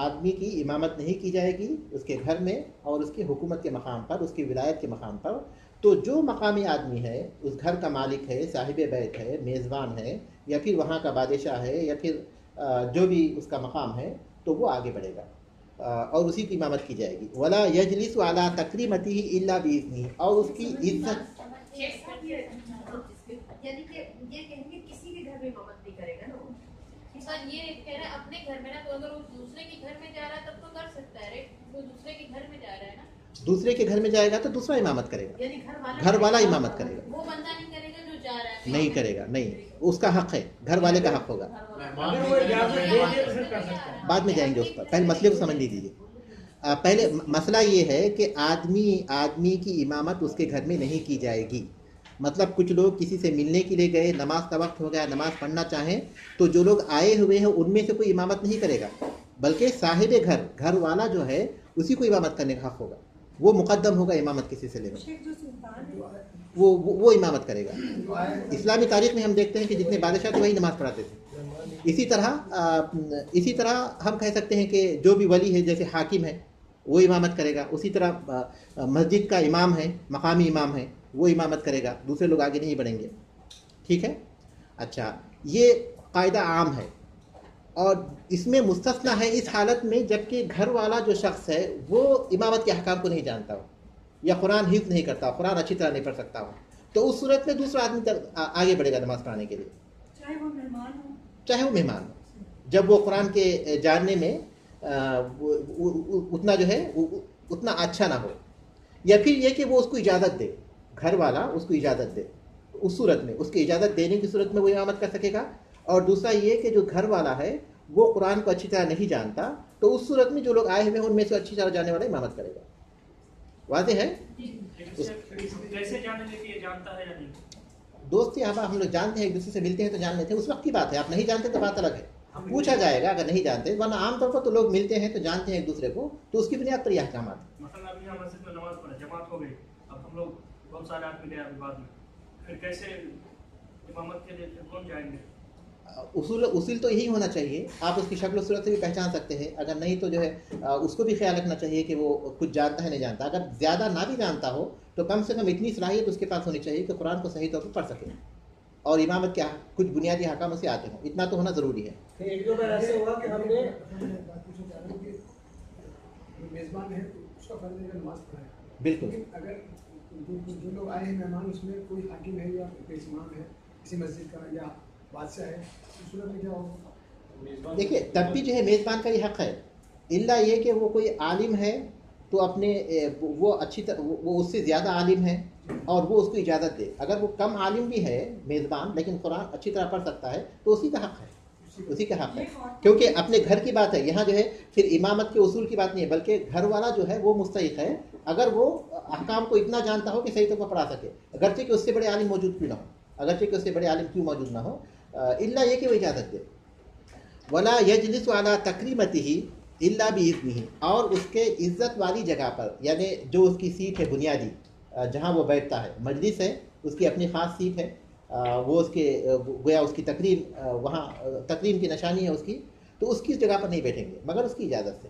آدمی کی امامت نہیں کی جائے گی اس کے گھر میں اور اس کی حکومت کے مقام پر، اس کی ولایت کے مقام پر. تو جو مقامی آدمی ہے، اس گھر کا مالک ہے، صاحب بیت ہے، میزبان ہے یا پھر وہاں کا بادشاہ ہے یا پھر جو بھی اس کا مقام ہے، تو وہ آگے بڑھے گا اور اسی کی امامت کی جائے گی. ولا یجلس علی تکریمتہ الا باذنہ، اور اس کی عزت، یعنی کہ یہ کہیں گے کسی کے گھر میں امامت نہیں کرے گا نا. سر یہ کہہ رہے ہیں اپنے گھر میں نا، تو اگر وہ دوسرے کے گھر میں جا رہا ہے تب تو کر سکتا ہے، وہ دوسرے کے گھر میں جا رہا ہے نا، دوسرے کے گھر میں جائے گا تو دوسرا امامت کرے گا، یعنی گھر والا امامت کرے گا. وہ بندہ نہیں کرے گا جو جا رہا ہے، نہیں کرے گا، نہیں، اس کا حق ہے، گھر والے کا حق ہوگا. بعد میں جائیں گے اس پر، پہلے مسئلے کو سمجھ لیجیے. پہلے مسئلہ یہ ہے کہ آدمی کی امامت اس کے گھر میں نہیں کی جائے گی. مطلب کچھ لوگ کسی سے ملنے کے لیے گئے، نماز کا وقت ہو گیا، نماز پڑھنا چاہیں تو جو لوگ آئے ہوئے ہیں ان میں سے کوئی امامت نہیں کرے گا، بلکہ صاحب گھر والا جو ہے اسی کو امامت کرنے کا حق ہوگا. وہ مقدم ہوگا امامت کسی سے لے کر، وہ امامت کرے گا. اسلامی تاریخ میں ہم دیکھتے ہیں کہ جتنے بادشاہ تھے وہی نماز پڑھاتے تھے. اسی طرح ہم کہہ سکتے ہیں کہ جو بھی ولی ہے جیسے حاکم ہے وہ امامت کرے گا. اسی طرح مسجد کا امام ہے، مقامی امام ہے، وہ امامت کرے گا, دوسرے لوگ آگے نہیں بڑھیں گے. ٹھیک ہے. اچھا, یہ قاعدہ عام ہے, اور اس میں مستثنا ہے اس حالت میں جب کہ گھر والا جو شخص ہے وہ امامت کے احکام کو نہیں جانتا ہو, یا قرآن حفظ نہیں کرتا ہو, قرآن اچھی طرح نہیں پڑھ سکتا ہو, تو اس صورت میں دوسرا آدمی آگے بڑھے گا نماز پڑھانے کے لیے, چاہے وہ مہمان ہو. چاہے وہ مہمان ہو, جب وہ قرآن کے جاننے میں اتنا جو ہے اتنا اچھا نہ ہو, یا پھر یہ کہ وہ اس کو اجازت دے, گھر والا اس کو اجازت دے, اس صورت میں اس کی اجازت دینے کی صورت میں وہ امامت کر سکے گا. اور دوسرا یہ کہ جو گھر والا ہے وہ قرآن کو اچھی طرح نہیں جانتا, تو اس صورت میں جو لوگ آئے ہوئے ہیں ان میں سے اچھی طرح جاننے والا امامت کرے گا. واضح ہے؟ کیسے جانیں گے کہ یہ جانتا ہے یا نہیں؟ دوست صحابہ ہم لوگ جانتے ہیں, ایک دوسرے سے ملتے ہیں تو جان لیتے ہیں, اس وقت کی بات ہے. آپ نہیں جانتے تو بات الگ ہے, پوچھا جائے گا اگر نہیں جانتے, ورنہ عام طور پر تو لوگ ملتے ہیں تو جانتے ہیں ایک دوسرے کو, تو اس کی بنیاد پر یہ احکامات ہیں. مثلا ابھی ہم مسجد میں نماز پڑھے, جماعت ہو گئی, اب ہم لوگ بہت سارے آدمی گئے ابھی بعد میں, پھر کیسے امامت کے لیے کون جائیں گے؟ اصول تو یہی ہونا چاہیے. آپ اس کی شکل و صورت سے بھی پہچان سکتے ہیں, اگر نہیں تو جو ہے اس کو بھی خیال رکھنا چاہیے کہ وہ کچھ جانتا ہے نہیں جانتا. اگر زیادہ نہ بھی جانتا ہو تو کم سے کم اتنی صلاحیت اس کے پاس ہونی چاہیے کہ قرآن کو صحیح طور پر پڑھ سکے اور امامت کے کچھ بنیادی احکام سے آتے ہوں. اتنا تو ہونا ضروری ہے. ایک دو بار ایسے ہوا کہ ہم نے میزبان ہے تو اس کا فرض ہے کہ نماز پڑھائے. بالکل. اگر جو لوگ آئے ہیں مہمان, اس میں کوئی حاکم ہے یا کوئی امام ہے کسی مسجد کا یا بادشاہ ہے, اس صورت میں کیا ہوگا؟ دیکھیے تب بھی جو ہے میزبان کا یہ حق ہے, الا یہ کہ وہ کوئی عالم ہے تو اپنے وہ اچھی طرح وہ اس سے زیادہ عالم ہے اور وہ اس کو اجازت دے. اگر وہ کم عالم بھی ہے میزبان لیکن قرآن اچھی طرح پڑھ سکتا ہے تو اسی کا حق ہے, اسی کا حق ہے, کیونکہ اپنے گھر کی بات ہے. یہاں جو ہے پھر امامت کے اصول کی بات نہیں ہے, بلکہ گھر والا جو ہے وہ مستحق ہے اگر وہ احکام کو اتنا جانتا ہو کہ صحیح طور پر پڑھا سکے, اگرچہ کہ اس سے بڑے عالم موجود کیوں نہ ہو, اگرچہ کہ اس سے بڑے عالم کیوں موجود نہ ہو, الا یہ کہ وہ اجازت دے. ولا یجلس علی تکریمتہ الا باذنہ, اور اس کے عزت والی جگہ پر, یعنی جو اس کی سیٹ ہے بنیادی جہاں وہ بیٹھتا ہے, مجلس ہے, اس کی اپنی خاص سیٹ ہے, وہ اس کے گویا اس کی تکریم, وہاں تکریم کی نشانی ہے اس کی, تو اس کی جگہ پر نہیں بیٹھیں گے مگر اس کی اجازت سے.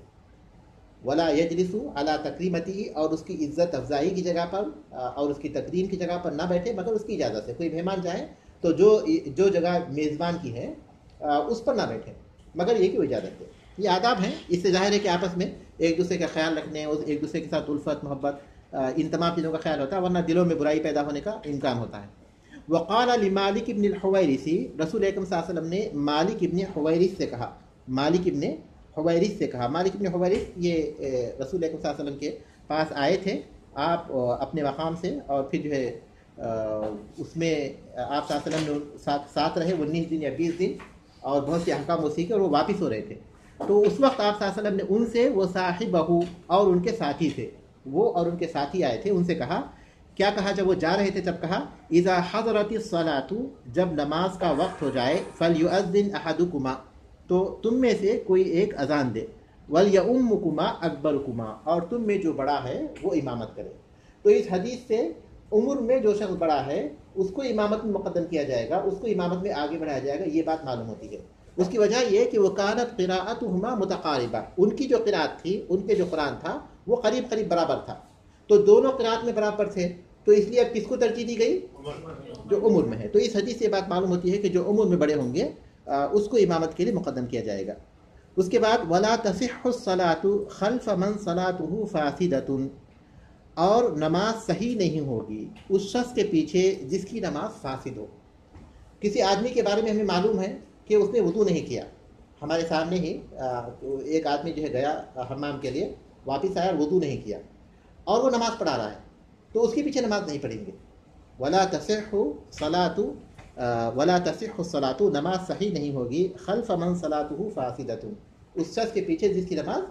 ولا یجلس علی تکریمتہ, اور اس کی عزت افزائی کی جگہ پر اور اس کی تکریم کی جگہ پر نہ بیٹھے مگر اس کی اجازت سے. کوئی مہمان جائے تو جو جگہ میزبان کی ہے اس پر نہ بیٹھے مگر یہ کہ وہ اجازت دے. یہ آداب ہیں, اس سے ظاہر ہے کہ آپس میں ایک دوسرے کا خیال رکھنے, ایک دوسرے کے ساتھ الفت محبت, ان تمام چیزوں کا خیال ہوتا ہے, ورنہ دلوں میں برائی پیدا ہونے کا امکان ہوتا ہے. وقال لمالک ابن الحویرث, رسول اکرم صلی اللہ علیہ وسلم نے مالک ابن حویرث سے کہا, مالک ابن حویرث سے کہا. مالک ابن حویرث یہ رسول اکرم صلی اللہ علیہ وسلم کے پاس آئے تھے, آپ اپنے مقام سے, اور پھر جو ہے اس میں آپ صلی اللہ علیہ وسلم نے ساتھ رہے 19 دن یا 20 دن, اور بہت سے احکام وہ سیکھے اور وہ واپس ہو رہے تھے. تو اس وقت آپ صلی اللہ علیہ وسلم نے ان سے, وہ صاحبہ اور ان کے ساتھی تھے, وہ اور ان کے ساتھی آئے تھے, ان سے کہا, کیا کہا جب وہ جا رہے تھے تب کہا, اذا حضرت الصلاۃ, جب نماز کا وقت ہو جائے, فلیؤذن احدکما, تو تم میں سے کوئی ایک اذان دے, ولیؤمکما اکبرکما, اور تم میں جو بڑا ہے وہ امامت کرے. تو اس حدیث سے عمر میں جو شخص بڑا ہے اس کو امامت میں مقدم کیا جائے گا, اس کو امامت میں آگے بڑھایا جائے گا, یہ بات معلوم ہوتی ہے. اس کی وجہ یہ کہ وہ کانت قراءتہما متقاربہ, ان کی جو قراءت تھی, ان کے جو قرآن تھا وہ قریب قریب برابر تھا, تو دونوں قراءت میں برابر تھے, تو اس لیے اب کس کو ترجیح دی گئی؟ جو عمر میں ہے. تو اس حدیث سے یہ بات معلوم ہوتی ہے کہ جو عمر میں بڑے ہوں گے اس کو امامت کے لیے مقدم کیا جائے گا. اس کے بعد ولا تصح الصلاۃ خلف من صلاته فاسدۃ, اور نماز صحیح نہیں ہوگی اس شخص کے پیچھے جس کی نماز فاسد ہو. کسی آدمی کے بارے میں ہمیں معلوم ہے کہ اس نے وضو نہیں کیا, ہمارے سامنے ہی ایک آدمی جو ہے گیا حمام کے لیے, واپس آیا اور وضو نہیں کیا, اور وہ نماز پڑھا رہا ہے, تو اس کے پیچھے نماز نہیں پڑھیں گے. ولا تصح الصلاۃ, نماز صحیح نہیں ہوگی خلف من صلاته فاسدۃ, اس شخص کے پیچھے جس کی نماز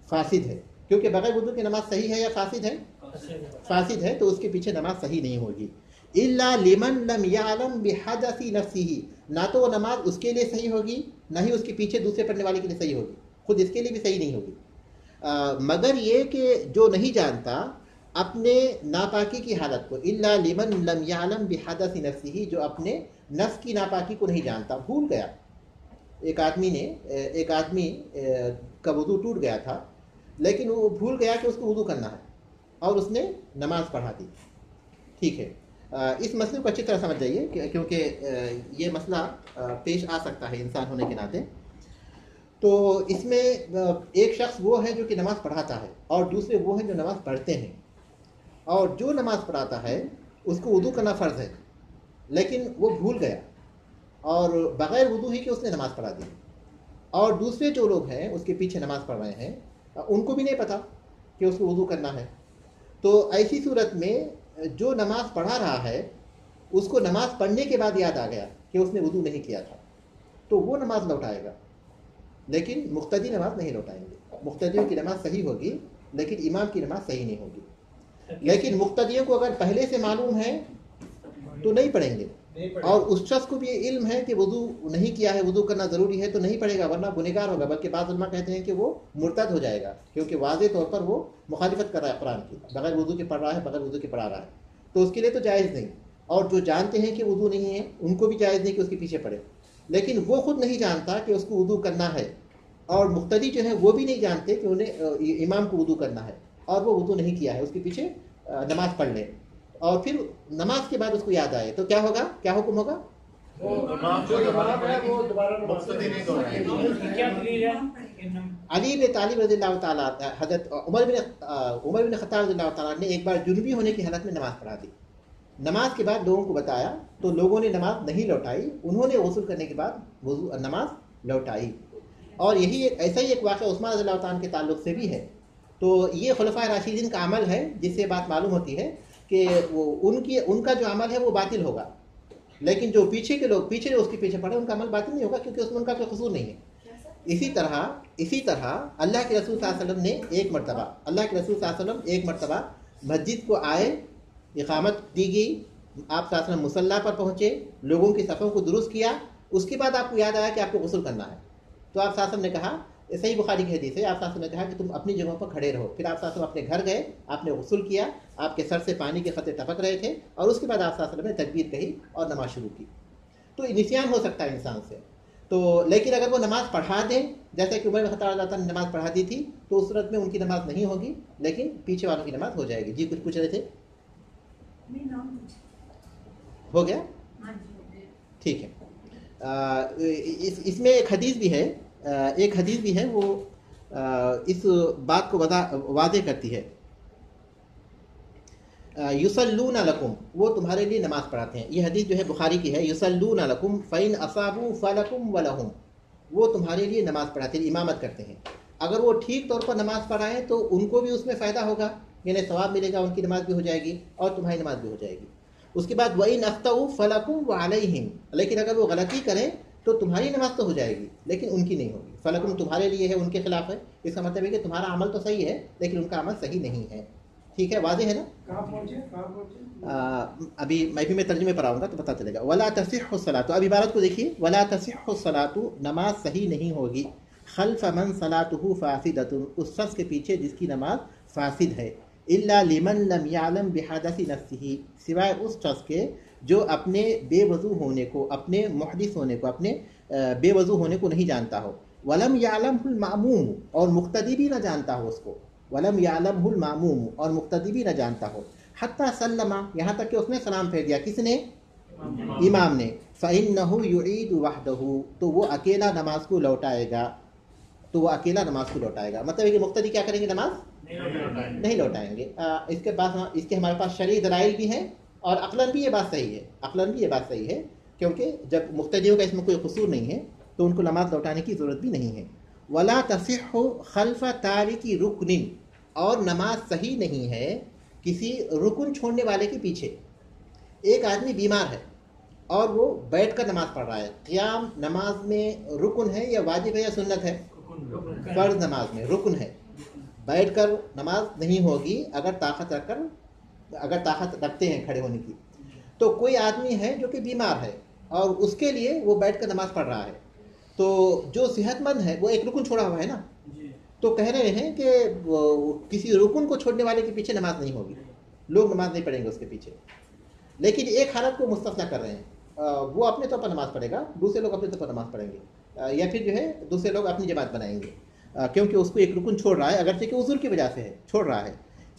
فاسد ہے, کیونکہ بغیر وضو کی نماز صحیح ہے یا فاسد ہے؟ فاسد ہے, تو اس کے پیچھے نماز صحیح نہیں ہوگی. الا لمن لم يعلم بحدث نفسه, نہ تو وہ نماز اس کے لیے صحیح ہوگی, نہ ہی اس کے پیچھے دوسرے پڑھنے والے کے لیے صحیح ہوگی, خود اس کے لیے بھی صحیح نہیں ہوگی, مگر یہ کہ جو نہیں جانتا اپنے ناپاکی کی حالت کو. الا لمن لم يعلم بحدث نفسه, جو اپنے نفس کی ناپاکی کو نہیں جانتا, بھول گیا. ایک آدمی کا وضو ٹوٹ گیا تھا, لیکن وہ بھول گیا کہ اس کو وضو کرنا ہے, اور اس نے نماز پڑھا دی. ٹھیک ہے، اس مسئلے کو اچھی طرح سمجھ جائیے کیونکہ یہ مسئلہ پیش آ سکتا ہے انسان ہونے کے ناطے. تو اس میں ایک شخص وہ ہے جو کہ نماز پڑھاتا ہے اور دوسرے وہ ہیں جو نماز پڑھتے ہیں. اور جو نماز پڑھاتا ہے اس کو وضو کرنا فرض ہے، لیکن وہ بھول گیا اور بغیر وضو ہی کہ اس نے نماز پڑھا دی. اور دوسرے جو لوگ ہیں اس کے پیچھے نماز پڑھ رہے ہیں ان کو بھی نہیں پتہ کہ اس کو وضو کرنا ہے. تو ایسی صورت میں جو نماز پڑھا رہا ہے اس کو نماز پڑھنے کے بعد یاد آ گیا کہ اس نے وضو نہیں کیا تھا، تو وہ نماز لوٹائے گا، لیکن مقتدی نماز نہیں لوٹائیں گے. مقتدیوں کی نماز صحیح ہوگی لیکن امام کی نماز صحیح نہیں ہوگی. لیکن مقتدیوں کو اگر پہلے سے معلوم ہے تو نہیں پڑھیں گے، اور اس شخص کو بھی یہ علم ہے کہ وضو نہیں کیا ہے، وضو کرنا ضروری ہے تو نہیں پڑھے گا ورنہ گنہگار ہوگا. بلکہ بعض علماء کہتے ہیں کہ وہ مرتد ہو جائے گا کیونکہ واضح طور پر وہ مخالفت کر رہا ہے قرآن کی، بغیر وضو کے پڑھ رہا ہے، بغیر وضو کے پڑھا رہا ہے، تو اس کے لیے تو جائز نہیں. اور جو جانتے ہیں کہ وضو نہیں ہے ان کو بھی جائز نہیں کہ اس کے پیچھے پڑھے. لیکن وہ خود نہیں جانتا کہ اس کو وضو کرنا ہے، اور مقتدی جو ہے وہ بھی نہیں جانتے کہ انہیں امام کو وضو کرنا ہے اور وہ وضو نہیں کیا ہے، اس کے پیچھے نماز پڑھ لے اور پھر نماز کے بعد اس کو یاد آئے تو کیا ہوگا، کیا حکم ہوگا؟ علی بن طالب رضی اللہ تعالیٰ، حضرت عمر بن خطاب رضی اللہ تعالیٰ نے ایک بار جنوبی ہونے کی حالت میں نماز پڑھا دی. نماز کے بعد لوگوں کو بتایا تو لوگوں نے نماز نہیں لوٹائی، انہوں نے غسل کرنے کے بعد نماز لوٹائی. اور یہی ایسا ہی ایک واقعہ عثمان رضی اللہ تعالیٰ کے تعلق سے بھی ہے. تو یہ خلفائے راشدین کا عمل ہے جس سے بات معلوم ہوتی ہے کہ ان کا جو عمل ہے وہ باطل ہوگا، لیکن جو پیچھے کے لوگ پیچھے اس کے پیچھے پڑے ان کا عمل باطل نہیں ہوگا کیونکہ اس میں ان کا کوئی قصور نہیں ہے. اسی طرح اللہ کے رسول صلی اللہ علیہ وسلم نے ایک مرتبہ مسجد کو آئے، اقامت دی گئی، آپ صلی اللہ علیہ وسلم مصلی پر پہنچے، لوگوں کی صفوں کو درست کیا، اس کے بعد آپ کو یاد آیا کہ آپ کو غسل کرنا ہے. تو آپ صلی اللہ علیہ وسلم نے کہا، صحیح بخاری کی حدیث ہے، آپ صلی اللہ علیہ وسلم نے کہا کہ تم اپنی جگہوں پر کھڑے رہو. پھر آپ صلی اللہ علیہ وسلم اپنے گھر گئے، آپ نے غسل کیا، آپ کے سر سے پانی کے قطرے ٹپک رہے تھے، اور اس کے بعد آپ صلی اللہ علیہ وسلم نے تکبیر کہی اور نماز شروع کی. تو نسیان ہو سکتا ہے انسان سے، تو لیکن اگر وہ نماز پڑھا دیں جیسے کہ عمر بن خطاب رضی اللہ عنہ نے نماز پڑھا دی تھی تو اس صورت میں ان کی نماز نہیں ہوگی لیکن پیچھے والوں کی نماز ہو جائے گی. جی کچھ پوچھ رہے تھے؟ ہو گیا؟ ٹھیک ہے. اس میں ایک حدیث بھی ہے وہ اس بات کو واضح کرتی ہے. یصلون لکم، وہ تمہارے لیے نماز پڑھاتے ہیں. یہ حدیث جو ہے بخاری کی ہے. یصلون لکم فإن اصابوا فلکم ولہم، وہ تمہارے لیے نماز پڑھاتے ہیں، امامت کرتے ہیں. اگر وہ ٹھیک طور پر نماز پڑھائیں تو ان کو بھی اس میں فائدہ ہوگا، یعنی ثواب ملے گا، ان کی نماز بھی ہو جائے گی اور تمہاری نماز بھی ہو جائے گی. اس کے بعد وإن اخطأوا فلکم وعلیہم، لیکن اگر وہ غلطی کریں تو تمہاری نماز تو ہو جائے گی لیکن ان کی نہیں ہوگی. فلکم تمہارے لیے ہے، ان کے خلاف ہے. اس کا مطلب ہے کہ تمہارا عمل تو صحیح ہے لیکن ان کا عمل صحیح نہیں ہے. ٹھیک ہے، واضح ہے نا؟ کہاں پہنچے؟ ابھی میں ترجمے پر آؤں گا تو پتہ چلے گا. ولا تصح الصلاۃ، تو اب عبارت کو دیکھیے. ولا تصح الصلاۃ، نماز صحیح نہیں ہوگی. خلف من صلاته فاسدۃ، اس شخص کے پیچھے جس کی نماز فاسد ہے. الا لمن لم يعلم بحدث نفسه، سوائے اس شخص کے جو اپنے بے وضو ہونے کو، اپنے محدث ہونے کو، اپنے بے وضو ہونے کو نہیں جانتا ہو. ولم يعلمه المأموم، اور مقتدی بھی نہ جانتا ہو اس کو. ولم يعلمه المأموم، اور مقتدی بھی نہ جانتا ہو. حتی سلم، یہاں تک کہ اس نے سلام پھیر دیا. کس نے؟ امام نے. فإنه يعيد وحده، تو وہ اکیلا نماز کو لوٹائے گا. مطلب ہے کہ مقتدی کیا کریں گے؟ نماز نہیں لوٹائیں گے. اس کے ہمارے پاس شرعی دلائل بھی ہیں اور عقلاً بھی یہ بات صحیح ہے کیونکہ جب مقتدیوں کا اس میں کوئی قصور نہیں ہے تو ان کو نماز لوٹانے کی ضرورت بھی نہیں ہے. ولا تصح خلف تارک رکن، اور نماز صحیح نہیں ہے کسی رکن چھوڑنے والے کے پیچھے. ایک آدمی بیمار ہے اور وہ بیٹھ کر نماز پڑھ رہا ہے. قیام نماز میں رکن ہے یا واجب ہے یا سنت ہے؟ فرض نماز میں رکن ہے. بیٹھ کر نماز نہیں ہوگی اگر طاقت رکھتے ہیں کھڑے ہونے کی. تو کوئی آدمی ہے جو کہ بیمار ہے اور اس کے لیے وہ بیٹھ کر نماز پڑھ رہا ہے، تو جو صحت مند ہے وہ ایک رکن چھوڑا ہوا ہے نا، تو کہہ رہے ہیں کہ کسی رکن کو چھوڑنے والے کے پیچھے نماز نہیں ہوگی، لوگ نماز نہیں پڑھیں گے اس کے پیچھے. لیکن ایک حالت کو مستثنیٰ کر رہے ہیں، وہ اپنے طور پر نماز پڑھے گا، دوسرے لوگ اپنے طور پر نماز پڑھیں گے، یا پھر جو ہے دوسرے لوگ اپنی جماعت بنائیں گے، کیونکہ اس کو ایک رکن چھوڑ رہا ہے، اگرچہ کہ عذر کی وجہ سے ہے چھوڑ رہا ہے.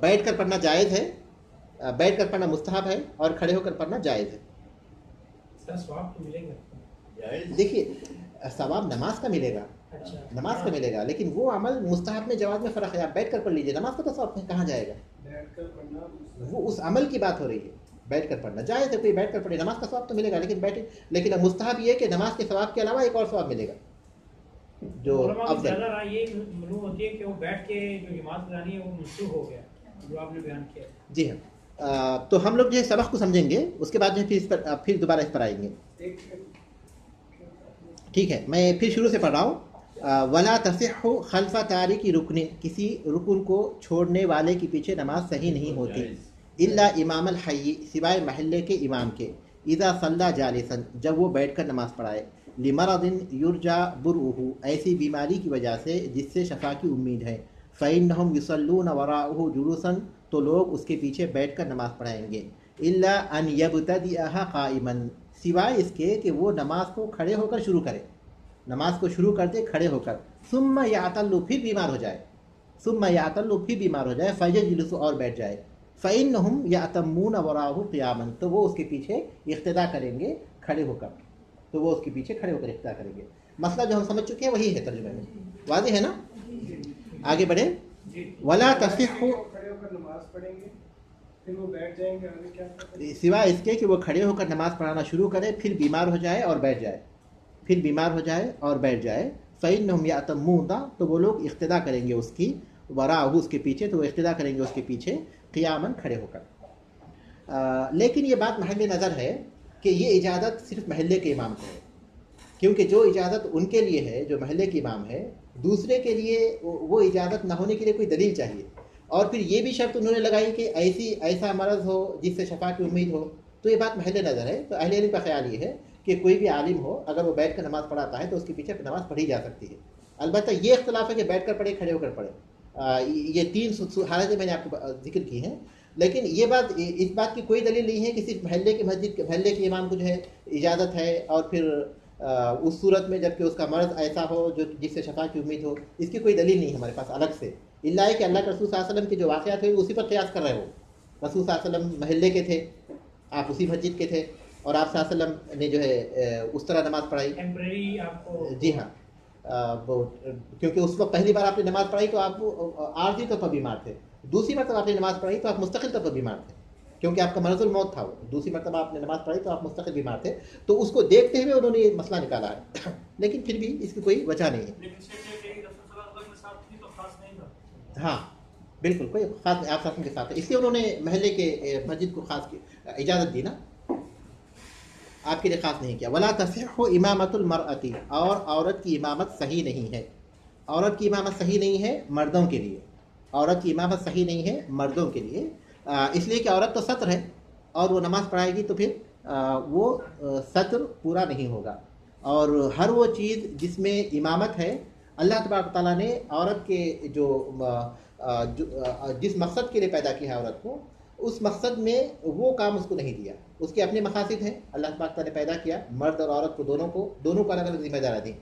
بیٹھ کر پڑھنا جائز ہے, بیٹھ کر پڑھنا مستحب ہے, اور کھڑے ہو کر پڑھنا جائز ہے. اس کا ثواب تو ملے گا. جائز دیکھیے ثواب نماز کا ملے گا, اچھا نماز کا ملے گا, لیکن وہ عمل مستحب میں جواز میں فرق ہے. آپ بیٹھ کر پڑھ لیجیے, نماز کا تو ثواب کہاں جائے گا؟ بیٹھ کر پڑھنا وہ اس عمل کی بات ہو رہی ہے. بیٹھ کر پڑھنا جائز ہے, کوئی بیٹھ کر پڑھے نماز کا ثواب تو ملے گا, لیکن اب مستحب یہ کہ نماز کے ثواب کے علاوہ ایک اور ثواب ملے گا جو علماء کی افضل. زیادہ رائے یہ معلوم ہوتی ہے کہ وہ بیٹھ کے جو نماز پڑھانی ہے وہ منسوخ ہو گیا جو آپ نے بیان کیا. جی ہاں, تو ہم لوگ جو ہے سبق کو سمجھیں گے, اس کے بعد جو ہے پھر دوبارہ اس پر آئیں گے. ٹھیک ہے, میں پھر شروع سے پڑھ رہا ہوں. ولا تصح خلف تارک رکن, کسی رکن کو چھوڑنے والے کے پیچھے نماز صحیح نہیں ہوتی. الا امام الحی, سوائے محلے کے امام کے. اذا صلی جالسا, جب وہ بیٹھ کر نماز پڑھائے. لمرض یرجا برؤہ, ایسی بیماری کی وجہ سے جس سے شفا کی امید ہے. فإنهم يصلون وراءه جلوسا, تو لوگ اس کے پیچھے بیٹھ کر نماز پڑھائیں گے. الا ان يبتدئها قائما, سوائے اس کے کہ وہ نماز کو کھڑے ہو کر شروع کرے, نماز کو شروع کر دے کھڑے ہو کر. ثم يعتل, پھر بیمار ہو جائے. ثم يعتل, پھر بیمار ہو جائے. فيجلس, اور بیٹھ جائے. فإنهم يأتمون وراءه قياما, تو وہ اس کے پیچھے اقتداء کریں گے کھڑے ہو کر. تو وہ اس کے پیچھے کھڑے ہو کر اقتداء کریں گے. مسئلہ جو ہم سمجھ چکے ہیں وہی ہے ترجمے میں, واضح ہے نا؟ آگے بڑھیں. ولا تصح, کھڑے ہو کر نماز پڑھیں گے پھر وہ بیٹھ جائیں گے. آگے کیا کریں گے؟ سوائے اس کے کہ وہ کھڑے ہو کر نماز پڑھانا شروع کرے, پھر بیمار ہو جائے اور بیٹھ جائے, پھر بیمار ہو جائے اور بیٹھ جائے. فإنهم يأتمون, تو وہ لوگ اقتداء کریں گے اس کی. وراءہ, اس کے پیچھے, تو وہ اقتداء کریں گے اس کے پیچھے قیاماً, کھڑے ہو کر. لیکن یہ بات محل نظر ہے کہ یہ اجازت صرف محلے کے امام کو ہے, کیونکہ جو اجازت ان کے لیے ہے جو محلے کے امام ہے, دوسرے کے لیے وہ اجازت نہ ہونے کے لیے کوئی دلیل چاہیے. اور پھر یہ بھی شرط انہوں نے لگائی کہ ایسا مرض ہو جس سے شفا کی امید ہو. تو یہ بات محل نظر ہے. تو اہل علم کا خیال یہ ہے کہ کوئی بھی عالم ہو اگر وہ بیٹھ کر نماز پڑھاتا ہے تو اس کے پیچھے نماز پڑھی جا سکتی ہے. البتہ یہ اختلاف ہے کہ بیٹھ کر پڑھے کھڑے ہو کر پڑھے. یہ تین حالتیں میں نے آپ کو ذکر کی ہیں, لیکن یہ بات, اس بات کی کوئی دلیل نہیں ہے کہ صرف محلے کی مسجد, محلے کے امام کو جو ہے اجازت ہے, اور پھر اس صورت میں جب کہ اس کا مرض ایسا ہو جو جس سے شفا کی امید ہو. اس کی کوئی دلیل نہیں ہے ہمارے پاس الگ سے, الا ہے کہ اللہ کے رسول صلی اللہ علیہ وسلم کے جو واقعات ہوئے اسی پر قیاس کر رہے ہو. رسول صلی اللہ علیہ وسلم محلے کے تھے, آپ اسی مسجد کے تھے, اور آپ صلی اللہ علیہ وسلم نے جو ہے اس طرح نماز پڑھائی. ٹیمپریری آپ کو, جی ہاں, کیونکہ اس وقت پہلی بار آپ نے نماز پڑھائی تو آپ عارضی طور پر بیمار تھے. دوسری مرتبہ آپ نے نماز پڑھائی تو آپ مستقل طور پر بیمار تھے, کیونکہ آپ کا مرض الموت تھا. وہ دوسری مرتبہ آپ نے نماز پڑھائی تو آپ مستقل بیمار تھے. تو اس کو دیکھتے ہوئے انہوں نے یہ مسئلہ نکالا ہے, لیکن پھر بھی اس کی کوئی وجہ نہیں ہے. ہاں بالکل, کوئی خاص آپ ساتھ کے ساتھ ہے, اس لیے انہوں نے محلے کے مسجد کو خاص اجازت دی نا, آپ کے لیے خاص نہیں کیا. ولا تصح امامت المرأتی, اور عورت کی امامت صحیح نہیں ہے. عورت کی امامت صحیح نہیں ہے مردوں کے لیے. عورت کی امامت صحیح نہیں ہے مردوں کے لیے, اس لیے کہ عورت تو سطر ہے, اور وہ نماز پڑھائے گی تو پھر وہ سطر پورا نہیں ہوگا. اور ہر وہ چیز جس میں امامت ہے, اللہ تبارک تعالیٰ نے عورت کے جس مقصد کے لیے پیدا کیا ہے عورت کو, اس مقصد میں وہ کام اس کو نہیں دیا. اس کے اپنے مقاصد ہیں, اللہ تبارک تعالیٰ نے پیدا کیا مرد اور عورت کو, دونوں کو الگ الگ ذمہ داری دی.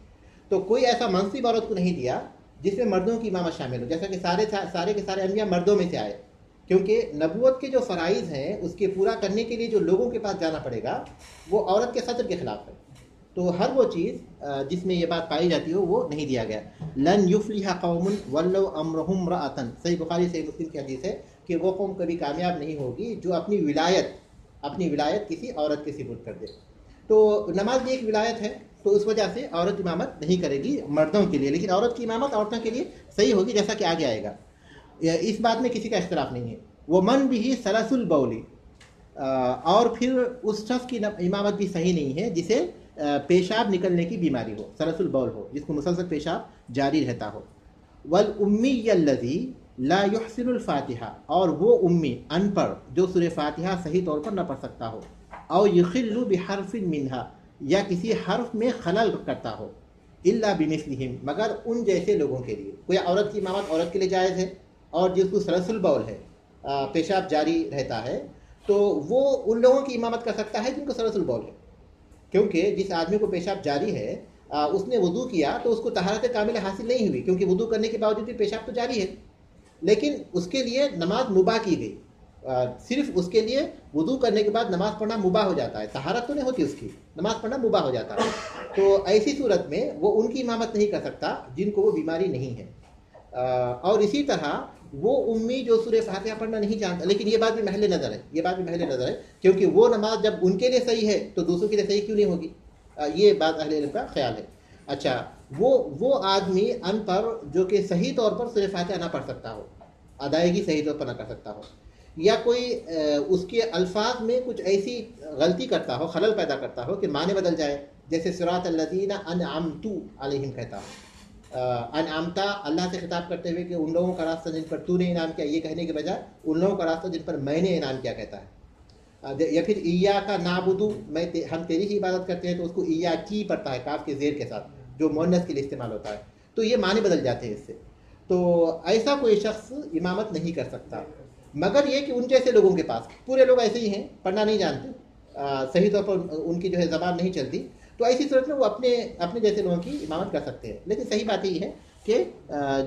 تو کوئی ایسا منصب عورت کو نہیں دیا جس میں مردوں کی امامت شامل ہو, جیسا کہ سارے کے سارے انبیاء مردوں میں سے آئے. کیونکہ نبوت کے جو فرائض ہیں اس کے پورا کرنے کے لیے جو لوگوں کے پاس جانا پڑے گا وہ عورت کے سطر کے خلاف ہے. تو ہر وہ چیز جس میں یہ بات پائی جاتی ہو وہ نہیں دیا گیا. لن یفلح قوم ولو امرهم امرأۃ, صحیح بخاری صحیح مسلم کی حدیث ہے کہ وہ قوم کبھی کامیاب نہیں ہوگی جو اپنی ولایت کسی عورت کے سپرد کر دے. تو نماز بھی ایک ولایت ہے, تو اس وجہ سے عورت امامت نہیں کرے گی مردوں کے لیے, لیکن عورت کی امامت عورتوں کے لیے صحیح ہوگی, جیسا کہ آگے آئے گا. اس بات میں کسی کا اختلاف نہیں ہے. وہ من بھی سلس البولی, اور پھر اس شخص کی امامت بھی صحیح نہیں ہے جسے پیشاب نکلنے کی بیماری ہو, سلس البول ہو, جس کو مسلسل پیشاب جاری رہتا ہو. والامی الذی لا یحسن الفاتحہ, اور وہ امی ان پڑھ جو سورہ فاتحہ صحیح طور پر نہ پڑھ سکتا ہو. او یخل بحرف منہا, یا کسی حرف میں خلل کرتا ہو. الا بمثلہم, مگر ان جیسے لوگوں کے لیے. کوئی عورت کی امامت عورت کے لیے جائز ہے, اور جس کو سلس البول ہے, پیشاب جاری رہتا ہے, تو وہ ان لوگوں کی امامت کر سکتا ہے جن کو سلس البول ہے. کیونکہ جس آدمی کو پیشاب جاری ہے اس نے وضو کیا تو اس کو طہارت کامل حاصل نہیں ہوئی, کیونکہ وضو کرنے کے باوجود بھی پیشاب تو جاری ہے. لیکن اس کے لیے نماز مباح کی گئی، صرف اس کے لیے وضو کرنے کے بعد نماز پڑھنا مباح ہو جاتا ہے، طہارت تو نہیں ہوتی اس کی، نماز پڑھنا مباح ہو جاتا ہے. تو ایسی صورت میں وہ ان کی امامت نہیں کر سکتا جن کو وہ بیماری نہیں ہے. اور اسی طرح وہ امی جو سورہ فاتحہ پڑھنا نہیں جانتا، لیکن یہ بات بھی محل نظر ہے، یہ بات بھی محل نظر ہے، کیونکہ وہ نماز جب ان کے لیے صحیح ہے تو دوسروں کے لیے صحیح کیوں نہیں ہوگی؟ یہ بات اہل علم کا خیال ہے. اچھا، وہ آدمی ان پر جو کہ صحیح طور پر سورہ فاتحہ نہ پڑھ سکتا ہو، ادائیگی صحیح طور پر نہ کر سکتا ہو، یا کوئی اس کے الفاظ میں کچھ ایسی غلطی کرتا ہو، خلل پیدا کرتا ہو کہ معنی بدل جائے، جیسے صراط الذین انعمت علیہم کہتا ہو، انعمتا اللہ سے خطاب کرتے ہوئے کہ ان لوگوں کا راستہ جن پر تو نے انعام کیا، یہ کہنے کے بجائے ان لوگوں کا راستہ جن پر میں نے انعام کیا کہتا ہے. یا پھر ایاک نعبد، ہم تیری ہی عبادت کرتے ہیں، تو اس کو ایاکی پڑھتا ہے کاف کے زیر کے ساتھ، جو مؤنث کے لیے استعمال ہوتا ہے. تو یہ معنی بدل جاتے ہیں اس سے. تو ایسا کوئی شخص امامت نہیں کر سکتا، مگر یہ کہ ان جیسے لوگوں کے پاس، پورے لوگ ایسے ہی ہیں، پڑھنا نہیں جانتے، صحیح طور پر ان کی جو ہے زبان نہیں چلتی، تو ایسی صورت میں وہ اپنے جیسے لوگوں کی امامت کر سکتے ہیں. لیکن صحیح بات یہ ہے کہ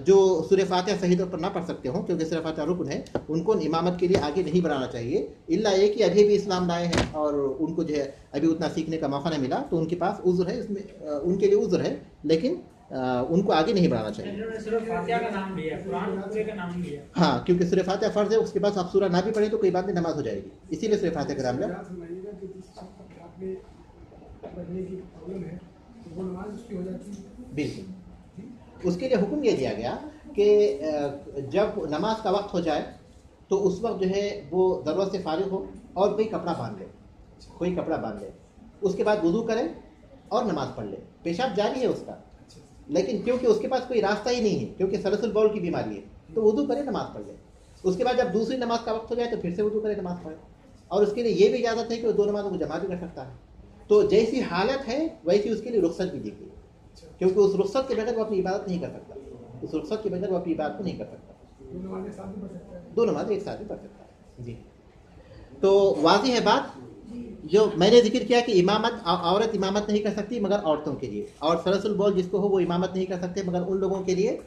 جو سورہ فاتحہ صحیح طور پر نہ پڑھ سکتے ہوں، کیونکہ سورہ فاتحہ رکن ہے، ان کو امامت کے لیے آگے نہیں بڑھانا چاہیے، الا یہ کہ ابھی بھی اسلام لائے ہیں اور ان کو جو ہے ابھی اتنا سیکھنے کا موقع نہیں ملا، تو ان کے پاس عذر ہے، اس میں ان کے لیے عذر ہے، لیکن ان کو آگے نہیں بڑھانا چاہیے. انہوں نے صرف فاتحہ کا نام لیا، قرآن پورے کا نام لیا. ہاں، کیونکہ سورہ فاتحہ فرض ہے، اس کے بعد آپ سورہ نہ بھی پڑھیں تو کوئی بات نہیں، نماز ہو جائے گی، اسی لیے سورہ فاتحہ کا نام لیا. پڑھنے کی پرابلم ہے تو وہ نماز اس کی ہو جاتی ہے. بالکل، اس کے لیے حکم یہ دیا گیا کہ جب نماز کا وقت ہو جائے تو اس وقت جو ہے وہ ضرورت سے فارغ ہو اور کوئی کپڑا باندھ لے، اس کے بعد وضو کرے اور نماز پڑھ لے. پیشاب جاری ہے اس کا، لیکن کیونکہ اس کے پاس کوئی راستہ ہی نہیں ہے، کیونکہ سلس البول کی بیماری ہے، تو وضو کرے، نماز پڑھ لے. اس کے بعد جب دوسری نماز کا وقت ہو جائے تو پھر سے وضو کرے، نماز پڑھے. اور اس کے لیے یہ بھی اجازت ہے کہ وہ دو نمازوں کو جمع بھی کر سکتا ہے. تو جیسی حالت ہے ویسی اس کے لیے رخصت بھی دی گئی، کیونکہ اس رخصت کے بغیر وہ اپنی عبادت نہیں کر سکتا، اس رخصت کے بغیر وہ اپنی عبادت کو نہیں کر سکتا. دو نمازیں ایک ساتھ بھی پڑھ سکتا ہے. جی، تو واضح ہے بات. جو میں نے ذکر کیا کہ امامت، عورت امامت نہیں کر سکتی مگر عورتوں کے لیے، اور سلس البول جس کو ہو وہ امامت نہیں کر سکتے مگر ان لوگوں کے لیے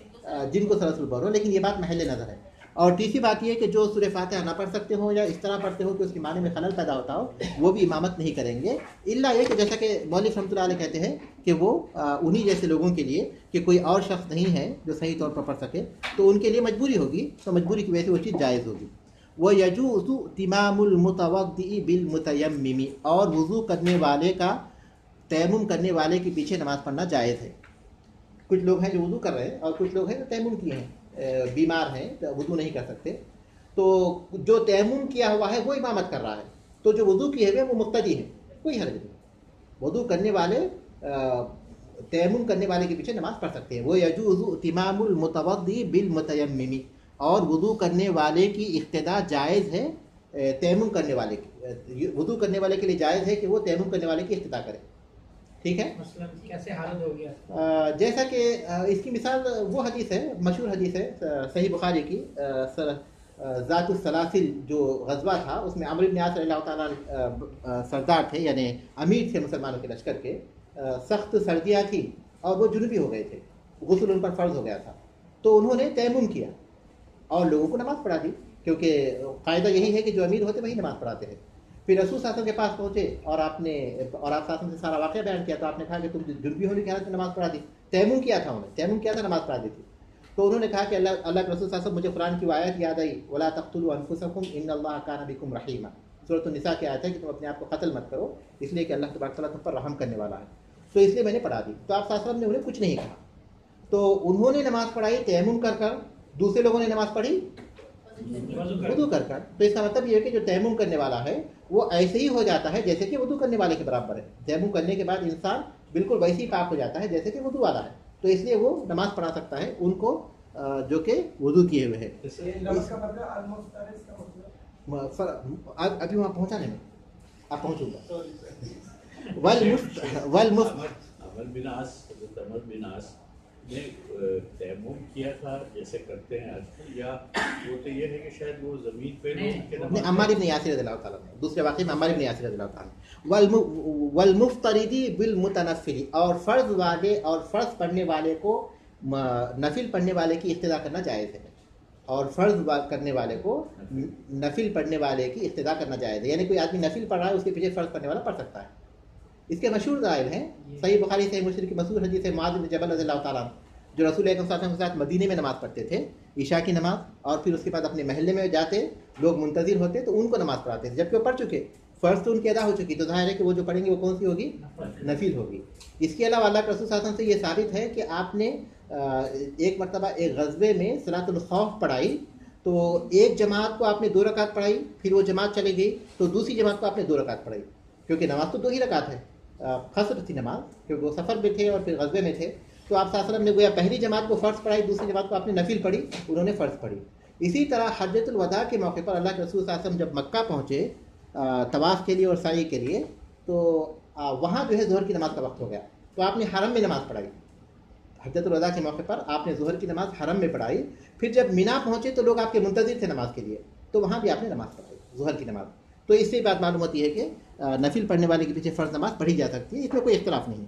جن کو سلس البول ہو. لیکن یہ بات محل نظر ہے. اور تیسری بات یہ کہ جو سورہ فاتحہ نہ پڑھ سکتے ہوں یا اس طرح پڑھتے ہو کہ اس کے معنی میں خلل پیدا ہوتا ہو، وہ بھی امامت نہیں کریں گے، الا یہ کہ جیسا کہ مولوی رحمۃ اللہ علیہ کہتے ہیں کہ وہ انہی جیسے لوگوں کے لیے کہ کوئی اور شخص نہیں ہے جو صحیح طور پر پڑھ سکے، تو ان کے لیے مجبوری ہوگی، تو مجبوری کی وجہ سے وہ چیز جائز ہوگی. وَيَجُوزُ تِمَامُ الْمُتَوَضِّئِ بِالْمُتَيَمِّمِ، اور وضو کرنے والے کا تیمم کرنے والے کے پیچھے نماز پڑھنا جائز ہے. کچھ لوگ ہیں جو وضو کر رہے ہیں اور کچھ لوگ ہیں جو تیمم کیے ہیں، بیمار ہیں تو وضو نہیں کر سکتے، تو جو تیمم کیا ہوا ہے وہ امامت کر رہا ہے، تو جو وضو کیے ہوئے وہ مقتدی ہے، کوئی حرج نہیں. وضو کرنے والے تیمم کرنے والے کے پیچھے نماز پڑھ سکتے ہیں. وَيَجُوزُ تِمَامُ الْمُتَوَضِّئِ بِالْمُتَيَمِّمِ، اور وضو کرنے والے کی اقتداء جائز ہے تیمم کرنے والے کی، وضو کرنے والے کے لیے جائز ہے کہ وہ تیمم کرنے والے کی اقتداء کرے. ٹھیک ہے، مثلا کیسے حالت ہو گیا؟ جیسا کہ اس کی مثال وہ حدیث ہے، مشہور حدیث ہے صحیح بخاری کی، ذات السلاسل جو غزوہ تھا، اس میں عمرو بن عاص رضی اللہ تعالیٰ سردار تھے، یعنی امیر تھے مسلمانوں کے لشکر کے. سخت سردیاں تھیں اور وہ جنوبی ہو گئے تھے، غسل ان پر فرض ہو گیا تھا، تو انہوں نے تیمم کیا اور لوگوں کو نماز پڑھا دی، کیونکہ قاعدہ یہی ہے کہ جو امیر ہوتے وہی نماز پڑھاتے ہیں. پھر رسول صلی اللہ علیہ وسلم کے پاس پہنچے اور آپ صلی اللہ علیہ وسلم سے سارا واقعہ بیان کیا، تو آپ نے کہا کہ تم جنوبی ہونے کی حالت میں نماز پڑھا دی. تیمم کیا تھا، انہوں نے تیمم کیا تھا، نماز پڑھا دی تھی. تو انہوں نے کہا کہ اللہ کے رسول صلی اللہ علیہ وسلم، مجھے قرآن کی آیت یاد آئی، وَلَا تَقْتُلُوا أَنفُسَكُمْ إِنَّ اللَّهَ كَانَ بِكُمْ رَحِيمًا. سورۃ النساء کی آیت ہے کہ تم اپنے آپ کو قتل مت کرو، اس لیے کہ اللہ تبارک تعالیٰ تم پر رحم کرنے والا ہے. تو اس لیے میں نے پڑھا دی. تو آپ صلی اللہ علیہ وسلم نے انہیں کچھ نہیں کہا. تو انہوں نے نماز پڑھائی تیمم کر کر، دوسرے لوگوں نے نماز پڑھی وضو کر کر. تو اس کا مطلب یہ ہے کہ جو تیمم کرنے والا ہے وہ ایسے ہی ہو جاتا ہے جیسے کہ وضو کرنے والے کے برابر ہے. تیمم کرنے کے بعد انسان بالکل ویسے ہی پاک ہو جاتا ہے جیسے کہ وضو والا ہے. تو اس لیے وہ نماز پڑھا سکتا ہے ان کو جو کہ وضو کیے ہوئے ہیں. ابھی وہاں پہنچانے میں آپ پہنچوں گا. عمر بن عاص نے تیمم کیا تھا جیسے کرتے ہیں آج کل، یا وہ تو یہ ہے کہ شاید وہ زمین پہ نہیں، عمار ابن یاسر رضی اللہ تعالیٰ نے دوسرے واقعے میں عمار ابن یاسر رضی اللہ تعالیٰ. والمفترضی بالمتنفل، اور فرض والے اور فرض پڑھنے والے کو نفل پڑھنے والے کی اقتداء کرنا جائز ہے. اور فرض کرنے والے کو نفل پڑھنے والے کی اقتدا کرنا جائز ہے. یعنی کوئی آدمی نفل پڑھ رہا ہے اس کے پیچھے فرض پڑھنے والا پڑھ سکتا ہے. اس کے مشہور دلائل ہیں صحیح بخاری صحیح مسلم کی مشہور حدیث ہے معاذ بن جبل رضی اللہ تعالیٰ عنہ جو رسول اکرم صلی اللہ علیہ وسلم کے ساتھ مدینے میں نماز پڑھتے تھے عشاء کی نماز, اور پھر اس کے بعد اپنے محلے میں جاتے, لوگ منتظر ہوتے تو ان کو نماز پڑھاتے تھے, جبکہ وہ پڑھ چکے, فرض تو ان کی ادا ہو چکی, تو ظاہر ہے کہ وہ جو پڑھیں گے وہ کون سی ہوگی, نفل ہوگی. اس کے علاوہ اللہ کے رسول صلی اللہ علیہ وسلم سے یہ ثابت ہے کہ آپ نے ایک مرتبہ ایک غزوے میں صلاۃ الخوف پڑھائی, تو ایک جماعت کو آپ نے 2 رکعت پڑھائی, پھر وہ جماعت چلی گئی تو دوسری جماعت کو آپ نے 2 رکعت پڑھائی, کیونکہ نماز تو 2 ہی رکعت ہے, قصر تھی نماز, کیونکہ وہ سفر میں تھے اور پھر غزوے میں تھے. تو آپ صلی اللہ علیہ وسلم نے گویا پہلی جماعت کو فرض پڑھائی, دوسری جماعت کو آپ نے نفل پڑھی, انہوں نے فرض پڑھی. اسی طرح حجۃ الوداع کے موقع پر اللہ کے رسول صلی اللہ علیہ وسلم جب مکہ پہنچے طواف کے لیے اور سعی کے لیے, تو وہاں جو ہے ظہر کی نماز کا وقت ہو گیا, تو آپ نے حرم میں نماز پڑھائی. حجۃ الوداع کے موقع پر آپ نے ظہر کی نماز حرم میں پڑھائی. پھر جب مینا پہنچے تو لوگ آپ کے منتظر تھے نماز کے لیے, تو وہاں بھی آپ نے نماز پڑھائی ظہر کی نماز. تو اس سے بات معلوم ہوتی ہے کہ نفل پڑھنے والے کے پیچھے فرض نماز پڑھی جا سکتی ہے, اس میں کوئی اختلاف نہیں.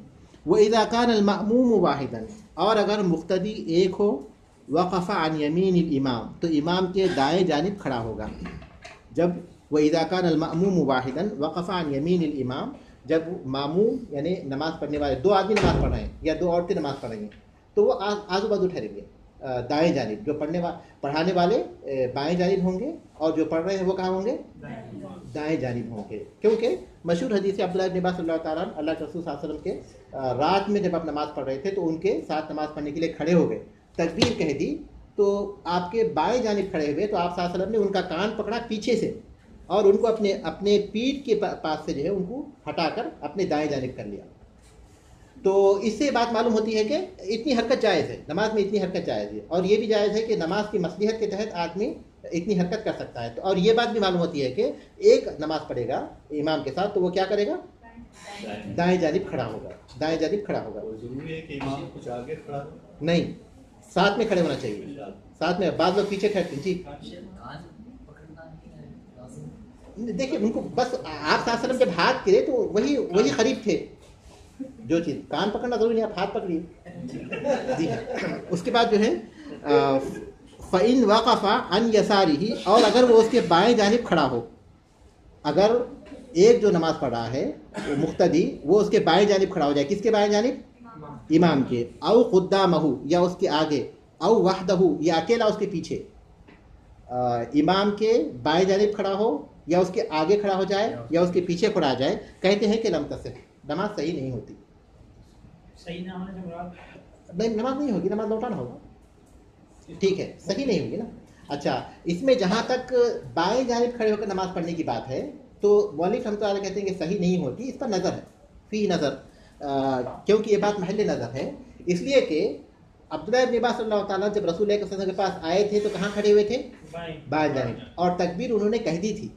وَإِذَا كَانَ الْمَأْمُومُ وَاحِدًا, اور اگر مقتدی ایک ہو, وَقَفَ عَنْ يَمِينِ الْإِمَامِ, تو امام کے دائیں جانب کھڑا ہوگا. جب وَإِذَا كَانَ الْمَأْمُومُ وَاحِدًا وَقَفَ عَنْ يَمِينِ الْإِمَامِ, جب ماموم یعنی نماز پڑھنے والے 2 آدمی نماز پڑھ رہے ہیں یا 2 عورتیں نماز پڑھ رہی ہیں, تو وہ آزو بازو ٹھہریں گے دائیں جانب. جو پڑھانے والے بائیں جانب ہوں گے اور جو پڑھ رہے ہیں وہ کہاں ہوں گے, دائیں جانب ہوں گے. کیونکہ مشہور حدیث عبداللہ ابن عباس اللہ تعالیٰ اللہ کے رسول صلی اللہ علیہ وسلم کے رات میں جب آپ نماز پڑھ رہے تھے تو ان کے ساتھ نماز پڑھنے کے لیے کھڑے ہو گئے, تکبیر کہہ دی, تو آپ کے بائیں جانب کھڑے ہوئے, تو آپ صلی اللہ علیہ وسلم نے ان کا کان پکڑا پیچھے سے اور ان کو اپنے پیٹھ کے پاس سے جو ہے ان کو ہٹا کر اپنے دائیں جانب کر لیا. تو اس سے بات معلوم ہوتی ہے کہ اتنی حرکت جائز ہے, نماز میں اتنی حرکت جائز ہے, اور یہ بھی جائز ہے کہ نماز کی مصلحت کے تحت آدمی اتنی حرکت کر سکتا ہے. اور یہ بات بھی معلوم ہوتی ہے کہ ایک نماز پڑھے گا امام کے ساتھ تو وہ کیا کرے گا, دائیں جانب کھڑا ہوگا, دائیں جانب کھڑا ہوگا. ضروری ہے کہ امام کچھ آگے کھڑا ہو, نہیں, ساتھ میں کھڑے ہونا چاہیے, ساتھ میں. بعض لوگ پیچھے کھڑتے ہیں. جی دیکھیے ان کو بس آپ صلی اللہ علیہ وسلم جب ہاتھ کرے تو وہی قریب تھے. جو چیز کان پکڑنا ضروری نہیں, آپ ہاتھ پکڑیے. جی اس کے بعد جو ہے فَإِنْ وَقَفَ عَنْ يَسَارِهِ, اور اگر وہ اس کے بائیں جانب کھڑا ہو, اگر ایک جو نماز پڑھ رہا ہے وہ مقتدی, وہ اس کے بائیں جانب کھڑا ہو جائے. کس کے بائیں جانب, امام کے. او قدامہ, یا اس کے آگے. او وحدہ, یا اکیلا اس کے پیچھے. امام کے بائیں جانب کھڑا ہو یا اس کے آگے کھڑا ہو جائے یا اس کے پیچھے کھڑا جائے, کہتے ہیں کہ لم تصح, نماز صحیح نہیں ہوتی. صحیح نہ ہونے سے مراد نہیں, نماز نہیں ہوگی, نماز لوٹانا ہوگا. ٹھیک ہے, صحیح نہیں ہوگی نا. اچھا, اس میں جہاں تک بائیں جانب کھڑے ہو کر نماز پڑھنے کی بات ہے تو مولوی رحمۃ اللہ علیہ کہتے ہیں کہ صحیح نہیں ہوتی. اس پر نظر ہے, فی نظر, کیونکہ یہ بات محل نظر ہے. اس لیے کہ عبداللہ ابن عباس اللہ تعالیٰ جب رسول اللہ صلی اللہ علیہ وسلم کے پاس آئے تھے تو کہاں کھڑے ہوئے تھے, بائیں جانب, اور تکبیر انہوں نے کہہ دی تھی.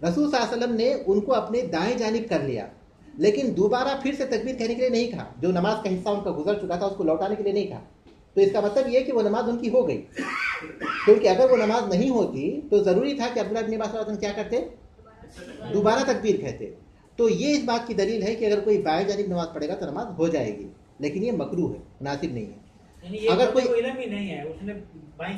رسول صلی اللہ علیہ وسلم نے ان کو اپنے دائیں جانب کر لیا, لیکن دوبارہ پھر سے تکبیر کہنے کے لیے نہیں کہا. جو نماز کا حصہ ان کا گزر چکا تھا اس کو لوٹانے کے لیے نہیں کہا. تو اس کا مطلب یہ کہ وہ نماز ان کی ہو گئی, کیونکہ اگر وہ نماز نہیں ہوتی تو ضروری تھا کہ عبداللہ ابن عباس صلی اللہ علیہ وسلم کیا کرتے, دوبارہ تکبیر کہتے. تو یہ اس بات کی دلیل ہے کہ اگر کوئی بائیں جانب نماز پڑھے گا تو نماز ہو جائے گی, لیکن یہ مکروہ ہے, مناسب نہیں ہے. اگر کوئی علم ہی نہیں ہے, اس نے بائیں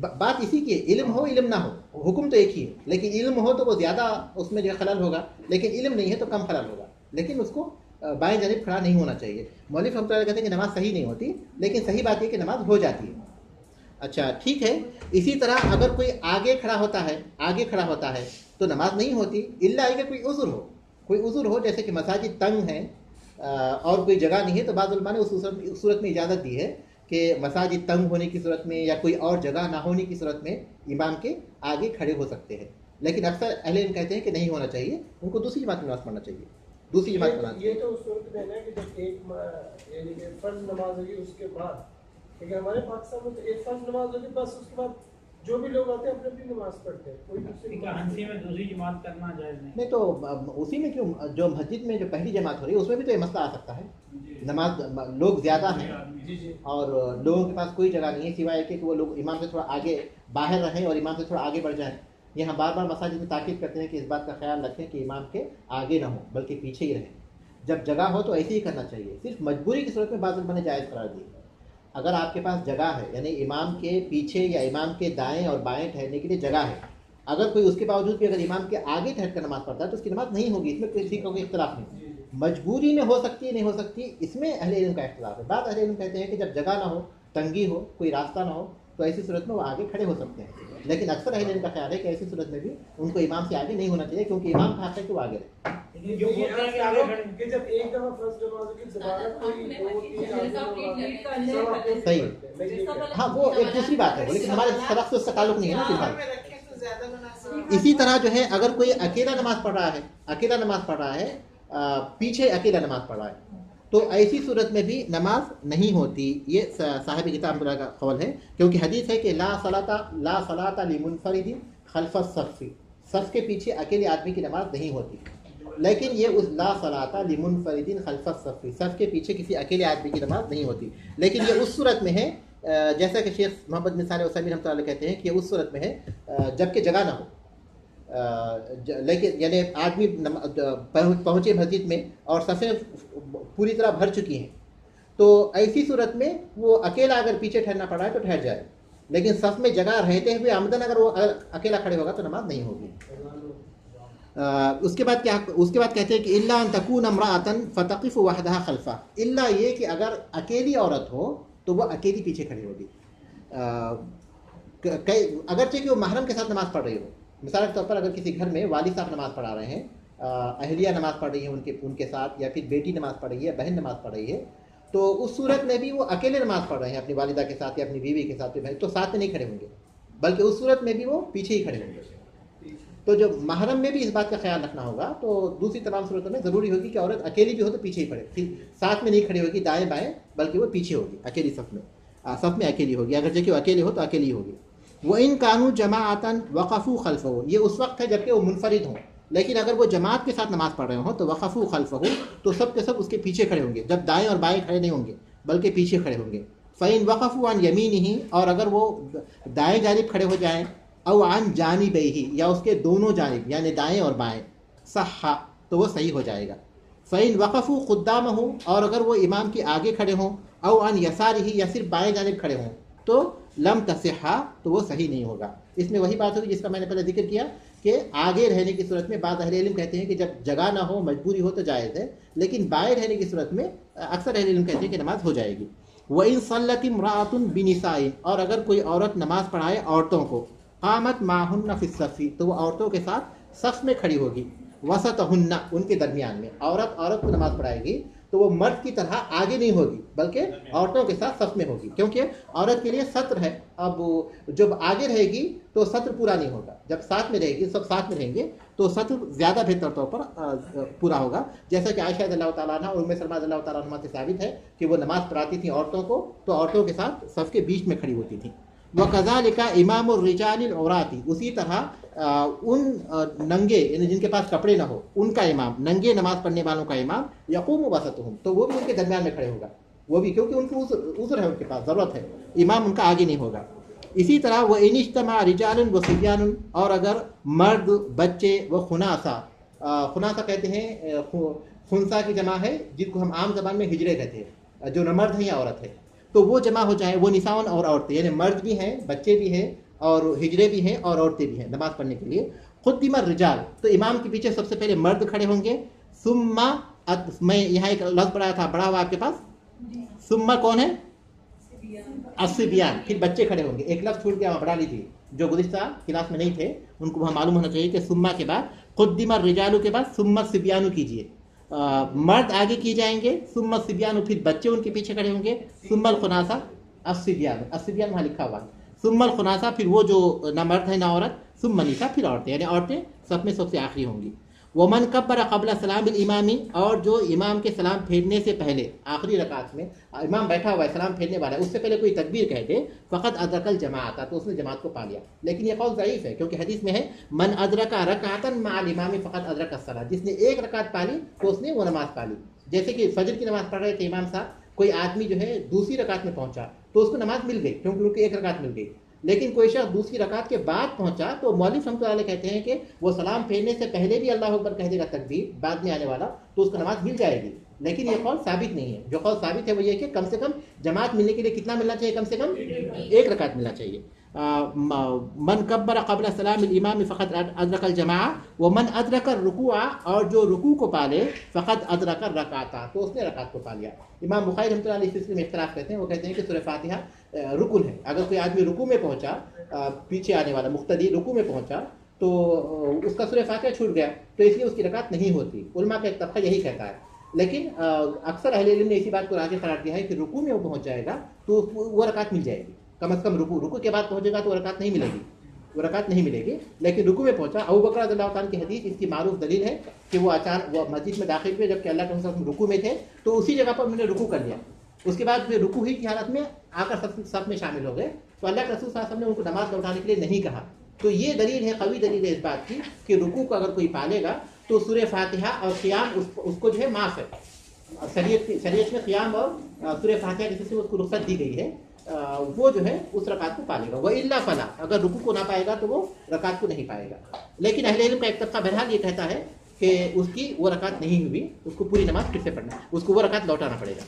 بات اسی کی ہے, علم ہو علم نہ ہو, حکم تو ایک ہی ہے, لیکن علم ہو تو وہ زیادہ اس میں جو خلل ہوگا, لیکن علم نہیں ہے تو کم خلل ہوگا. لیکن اس کو بائیں جانب کھڑا نہیں ہونا چاہیے. مولوی رحمۃ اللہ کہتے ہیں کہ نماز صحیح نہیں ہوتی, لیکن صحیح بات یہ کہ نماز ہو جاتی ہے. اچھا ٹھیک ہے. اسی طرح اگر کوئی آگے کھڑا ہوتا ہے تو نماز نہیں ہوتی, الا کہ کوئی عذر ہو, جیسے کہ مساجد تنگ ہیں اور کوئی جگہ نہیں ہے, تو بعض علماء نے اس صورت میں اجازت دی ہے کہ مساجد تنگ ہونے کی صورت میں یا کوئی اور جگہ نہ ہونے کی صورت میں امام کے آگے کھڑے ہو سکتے ہیں. لیکن اکثر اہل علم کہتے ہیں کہ نہیں ہونا چاہیے, ان کو دوسری جماعت میں نماز پڑھنا چاہیے. دوسری جماعت پڑھنا چاہیے. یہ تو صورت میں ہے کہ جب ایک یعنی کہ فرض نماز ہوگی اس کے بعد, لیکن ہمارے پاکستان میں تو ایک فرض نماز ہوگی بس, اس کے بعد جو بھی لوگ آتے ہیں اپنی اپنی نماز پڑھتے ہیں. کوئی ہنسی میں دوسری جماعت کرنا جائز نہیں, تو اسی میں کیوں, جو مسجد میں جو پہلی جماعت ہو رہی ہے اس میں بھی تو یہ مسئلہ آ سکتا ہے. نماز لوگ زیادہ ہیں اور لوگوں کے پاس کوئی جگہ نہیں ہے سوائے کہ وہ لوگ امام سے تھوڑا آگے باہر رہیں اور امام سے تھوڑا آگے بڑھ جائیں. یہاں بار بار مساجد میں تاکید کرتے ہیں کہ اس بات کا خیال رکھیں کہ امام کے آگے نہ ہو بلکہ پیچھے ہی رہیں. جب جگہ ہو تو ایسے ہی کرنا چاہیے. صرف مجبوری کی صورت میں بعض علماء نے جائز قرار دی. اگر آپ کے پاس جگہ ہے، یعنی امام کے پیچھے یا امام کے دائیں اور بائیں ٹھہرنے کے لیے جگہ ہے، اگر کوئی اس کے باوجود بھی اگر امام کے آگے ٹھہر کر نماز پڑھتا ہے تو اس کی نماز نہیں ہوگی، اس میں کسی کا کوئی اختلاف نہیں۔ مجبوری میں ہو سکتی ہے نہیں ہو سکتی، اس میں اہل علم کا اختلاف ہے۔ بعض اہل علم کہتے ہیں کہ جب جگہ نہ ہو، تنگی ہو، کوئی راستہ نہ ہو، تو ایسی صورت میں وہ آگے کھڑے ہو سکتے ہیں، لیکن اکثر اہل علم کا خیال ہے کہ ایسی صورت میں بھی ان کو امام سے آگے نہیں ہونا چاہیے، کیونکہ امام کا حق ہے کہ وہ آگے رہے۔ جو بولتے ہیں کہ آگے کھڑے ہیں۔ کہ جب ایک دفعہ فرض نماز ہوگی دوبارہ کوئی 2 3 صحیح، ہاں وہ ایک دوسری بات ہے، لیکن ہمارے سبق سے اس کا تعلق نہیں ہے نا فی الحال۔ اسی طرح جو ہے اگر کوئی اکیلا نماز پڑھ رہا ہے، پیچھے اکیلا نماز پڑھ رہا ہے، تو ایسی صورت میں بھی نماز نہیں ہوتی۔ یہ صاحب کتاب کا قول ہے، کیونکہ حدیث ہے کہ لا صلاۃ لمنفرد خلف الصف، صف کے پیچھے اکیلے آدمی کی نماز نہیں ہوتی۔ لیکن یہ اس لا صلاۃ لمنفرد خلف الصف، صف کے پیچھے کسی اکیلے آدمی کی نماز نہیں ہوتی، لیکن یہ اس صورت میں ہے جیسا کہ شیخ محمد بن صالح العثیمین رحمۃ اللہ علیہ کہتے ہیں کہ اس صورت میں ہے جب کہ جگہ نہ ہو، لیکن یعنی آدمی پہنچے مسجد میں اور صفیں پوری طرح بھر چکی ہیں، تو ایسی صورت میں وہ اکیلا اگر پیچھے ٹھہرنا پڑا ہے تو ٹھہر جائے، لیکن صف میں جگہ رہتے ہوئے عمدن اگر وہ اکیلا کھڑے ہوگا تو نماز نہیں ہوگی۔ اس کے بعد کہتے ہیں کہ الا ان تکون امرأۃ فتقف وحدها خلفہ، الا یہ کہ اگر اکیلی عورت ہو تو وہ اکیلی پیچھے کھڑی ہوگی، اگرچہ کہ وہ محرم کے ساتھ نماز پڑھ رہی ہو۔ مثال کے طور پر اگر کسی گھر میں والد صاحب نماز پڑھا رہے ہیں، اہلیہ نماز پڑھ رہی ہے ان کے ساتھ، یا پھر بیٹی نماز پڑھ رہی ہے، بہن نماز پڑھ رہی ہے، تو اس صورت میں بھی وہ اکیلے نماز پڑھ رہے ہیں اپنی والدہ کے ساتھ یا اپنی بیوی کے ساتھ، تو ساتھ میں نہیں کھڑے ہوں گے، بلکہ اس صورت میں بھی وہ پیچھے ہی کھڑے ہوں گے۔ تو جو محرم میں بھی اس بات کا خیال رکھنا ہوگا، تو دوسری تمام صورتوں میں ضروری ہوگی کہ عورت اکیلی بھی ہو تو پیچھے ہی پڑے، پھر ساتھ میں نہیں کھڑی ہوگی دائیں بائیں، بلکہ وہ پیچھے ہوگی اکیلی صف میں اکیلی ہوگی، اگر جبکہ وہ اکیلی ہو تو اکیلی ہوگی۔ وَإِن كَانُوا جَمَاعَةً وَقَفُوا خَلْفَهُ، یہ اس وقت ہے جبکہ وہ منفرد ہوں، لیکن اگر وہ جماعت کے ساتھ نماز پڑھ رہے ہوں تو وقفوا خلفه، تو سب کے سب اس کے پیچھے کھڑے ہوں گے، جب دائیں اور بائیں کھڑے نہیں ہوں گے بلکہ پیچھے کھڑے ہوں گے۔ فَإِن وَقَفُوا عَنْ يَمِينِهِ، اور اگر وہ دائیں جانب کھڑے ہو جائیں، او عن جانبیہ، یا اس کے دونوں جانب یعنی دائیں اور بائیں، صح، تو وہ صحیح ہو جائے گا۔ فَإِن وَقَفُوا قُدَّامَهُ، اور اگر وہ امام کے آگے کھڑے ہوں، او عن یسارہ، یا صرف بائیں جانب کھڑے ہوں، تو لم تصح، تو وہ صحیح نہیں ہوگا۔ اس میں وہی بات ہوگی جس کا میں نے پہلے ذکر کیا کہ آگے رہنے کی صورت میں بعض اہل علم کہتے ہیں کہ جب جگہ نہ ہو، مجبوری ہو تو جائز ہے، لیکن بائیں رہنے کی صورت میں اکثر اہل علم کہتے ہیں کہ نماز ہو جائے گی۔ وَإِن صَلَّتِ امْرَأَةٌ بِنِسَاءٍ، اور اگر کوئی عورت نماز پڑھائے عورتوں کو، قامت معهن فی الصف، تو وہ عورتوں کے ساتھ صف میں کھڑی ہوگی، وسطہن، ان کے درمیان میں۔ عورت کو نماز پڑھائے گی تو وہ مرد کی طرح آگے نہیں ہوگی بلکہ عورتوں کے ساتھ صف میں ہوگی، کیونکہ عورت کے لیے سطر ہے، اب جب آگے رہے گی تو سطر پورا نہیں ہوگا، جب ساتھ میں رہے گی، سب ساتھ میں رہیں گے تو سطر زیادہ بہتر طور پر پورا ہوگا، جیسا کہ عائشہ رضی اللہ تعالیٰ عنہ اور ام سلمہ رضی اللہ تعالیٰ عنہ سے ثابت ہے کہ وہ نماز پڑھاتی تھیں عورتوں کو تو عورتوں کے ساتھ صف کے بیچ میں کھڑی ہوتی تھیں۔ وَكَذَلِكَ إِمَامُ الرِّجَالِ الْعُرَاةِ، اسی طرح ان ننگے یعنی جن کے پاس کپڑے نہ ہو ان کا امام، ننگے نماز پڑھنے والوں کا امام، یقوم وسطہم، تو وہ بھی ان کے درمیان میں کھڑے ہوگا، وہ بھی کیونکہ ان کو عذر ہے، ان کے پاس ضرورت ہے، امام ان کا آگے نہیں ہوگا۔ اسی طرح وَإِنِ اجْتَمَعَ رِجَالٌ وَصِبْيَانٌ، اور اگر مرد، بچے، خناسہ کہتے ہیں، خنسا کی جمع ہے جن کو ہم عام زبان میں ہجرے کہتے ہیں، جو نہ مرد ہیں یا عورت ہے، تو وہ جمع ہو جائیں، وہ نساء اور عورتیں، یعنی مرد بھی ہیں، بچے بھی ہیں، اور ہجرے بھی ہیں اور عورتیں بھی ہیں نماز پڑھنے کے لیے۔ قدم الرجال، تو امام کے پیچھے سب سے پہلے مرد کھڑے ہوں گے، ثم، میں یہاں ایک لفظ پڑھا تھا، پڑھا ہوا آپ کے پاس، ثم کون ہے؟ الصبیان، پھر بچے کھڑے ہوں گے۔ ایک لفظ چھوٹ گیا، وہاں پڑھا لیجیے، جو گزشتہ کلاس میں نہیں تھے ان کو وہاں معلوم ہونا چاہیے کہ ثم کے بعد، قدم الرجال کے بعد ثم الصبیان کیجیے، مرد آگے کیے جائیں گے، ثم الصبیان، پھر بچے ان کے پیچھے کھڑے ہوں گے، ثم الخناسہ، الصبیان وہاں لکھا ہوا، ثم الخناسہ، پھر وہ جو نہ مرد ہے نہ عورت، ثم النساء، پھر عورتیں، یعنی عورتیں سب میں سب سے آخری ہوں گی۔ ومن کبر قبل سلام الامام، اور جو امام کے سلام پھیرنے سے پہلے آخری رکعت میں امام بیٹھا ہوا ہے، سلام پھیرنے والا ہے، اس سے پہلے کوئی تکبیر کہہ دے، فقط ادرک الجماعت، تو اس نے جماعت کو پا لیا، لیکن یہ قول ضعیف ہے کیونکہ حدیث میں ہے من ادرک رکعتا مع الامام فقط ادرک الصلاۃ، جس نے ایک رکعت پا لی تو اس نے وہ نماز پا لی۔ جیسے کہ فجر کی نماز پڑھ رہے تھے امام صاحب، کوئی آدمی جو ہے دوسری رکعت میں پہنچا تو اس کو نماز مل گئی کیونکہ ان کو ایک رکعت مل گئی، لیکن کوئی شخص دوسری رکعت کے بعد پہنچا تو مولوی رحمۃ اللہ علیہ کہتے ہیں کہ وہ سلام پھیرنے سے پہلے بھی اللہ اکبر کہہ دے گا تکبیر بعد میں آنے والا، تو اس کو نماز مل جائے گی، لیکن یہ قول ثابت نہیں ہے. جو قول ثابت ہے وہ یہ کہ کم سے کم جماعت ملنے کے لیے کتنا ملنا چاہیے؟ کم سے کم ایک رکعت ملنا چاہیے. من کبر قبل سلام الامام فقط ادرک الجماع ومن ادرک الرکوع، اور جو رکوع کو پالے فقط ادرک الرکعتا، تو اس نے رکعت کو پا لیا. امام بخاری رحمۃ اللہ علیہ اس سلسلے میں اختلاف کرتے ہیں. وہ کہتے ہیں کہ سورہ فاتحہ رکن ہے. اگر کوئی آدمی رکوع میں پہنچا، پیچھے آنے والا مقتدی رکوع میں پہنچا تو اس کا سورہ فاتحہ چھوٹ گیا تو اس لیے اس کی رکعت نہیں ہوتی. علماء کا ایک طبقہ یہی کہتا ہے، لیکن اکثر اہل علم نے اسی بات کو راجح قرار دیا ہے کہ رکوع میں وہ پہنچ جائے گا تو وہ رکعت مل جائے گی. کم از کم رکوع کے بعد پہنچے گا تو وہ رکعت نہیں ملے گی، وہ رکعت نہیں ملے گی. لیکن رکوع میں پہنچا، ابو بکر رضی اللہ تعالیٰ کی حدیث اس کی معروف دلیل ہے کہ وہ اچانک وہ مسجد میں داخل ہوئے جبکہ اللہ کے رسول رکوع میں تھے، تو اسی جگہ پر انہوں نے رکوع کر لیا. اس کے بعد پھر رکوع ہی کی حالت میں آ کر صف میں شامل ہو گئے. تو اللہ کے رسول صلی اللہ علیہ وسلم نے ان کو نماز لوٹانے کے لیے نہیں کہا. تو یہ دلیل ہے، قوی دلیل ہے اس بات کی کہ رکوع کو اگر کوئی پالے گا تو سورہ فاتحہ اور قیام اس کو جو ہے معاف ہے. شریعت میں قیام اور سورہ فاتحہ کے سلسلے میں اس کو رخصت دی گئی ہے. وہ جو ہے اس رکعت کو پالے گا. وَإِلَّا فَلَا، اگر رکوع کو نہ پائے گا تو وہ رکعت کو نہیں پائے گا. لیکن اہل علم کا ایک طبقہ بہرحال یہ کہتا ہے کہ اس کی وہ رکعت نہیں ہوئی، اس کو پوری نماز پھر سے پڑھنا، اس کو وہ رکعت لوٹانا پڑے گا.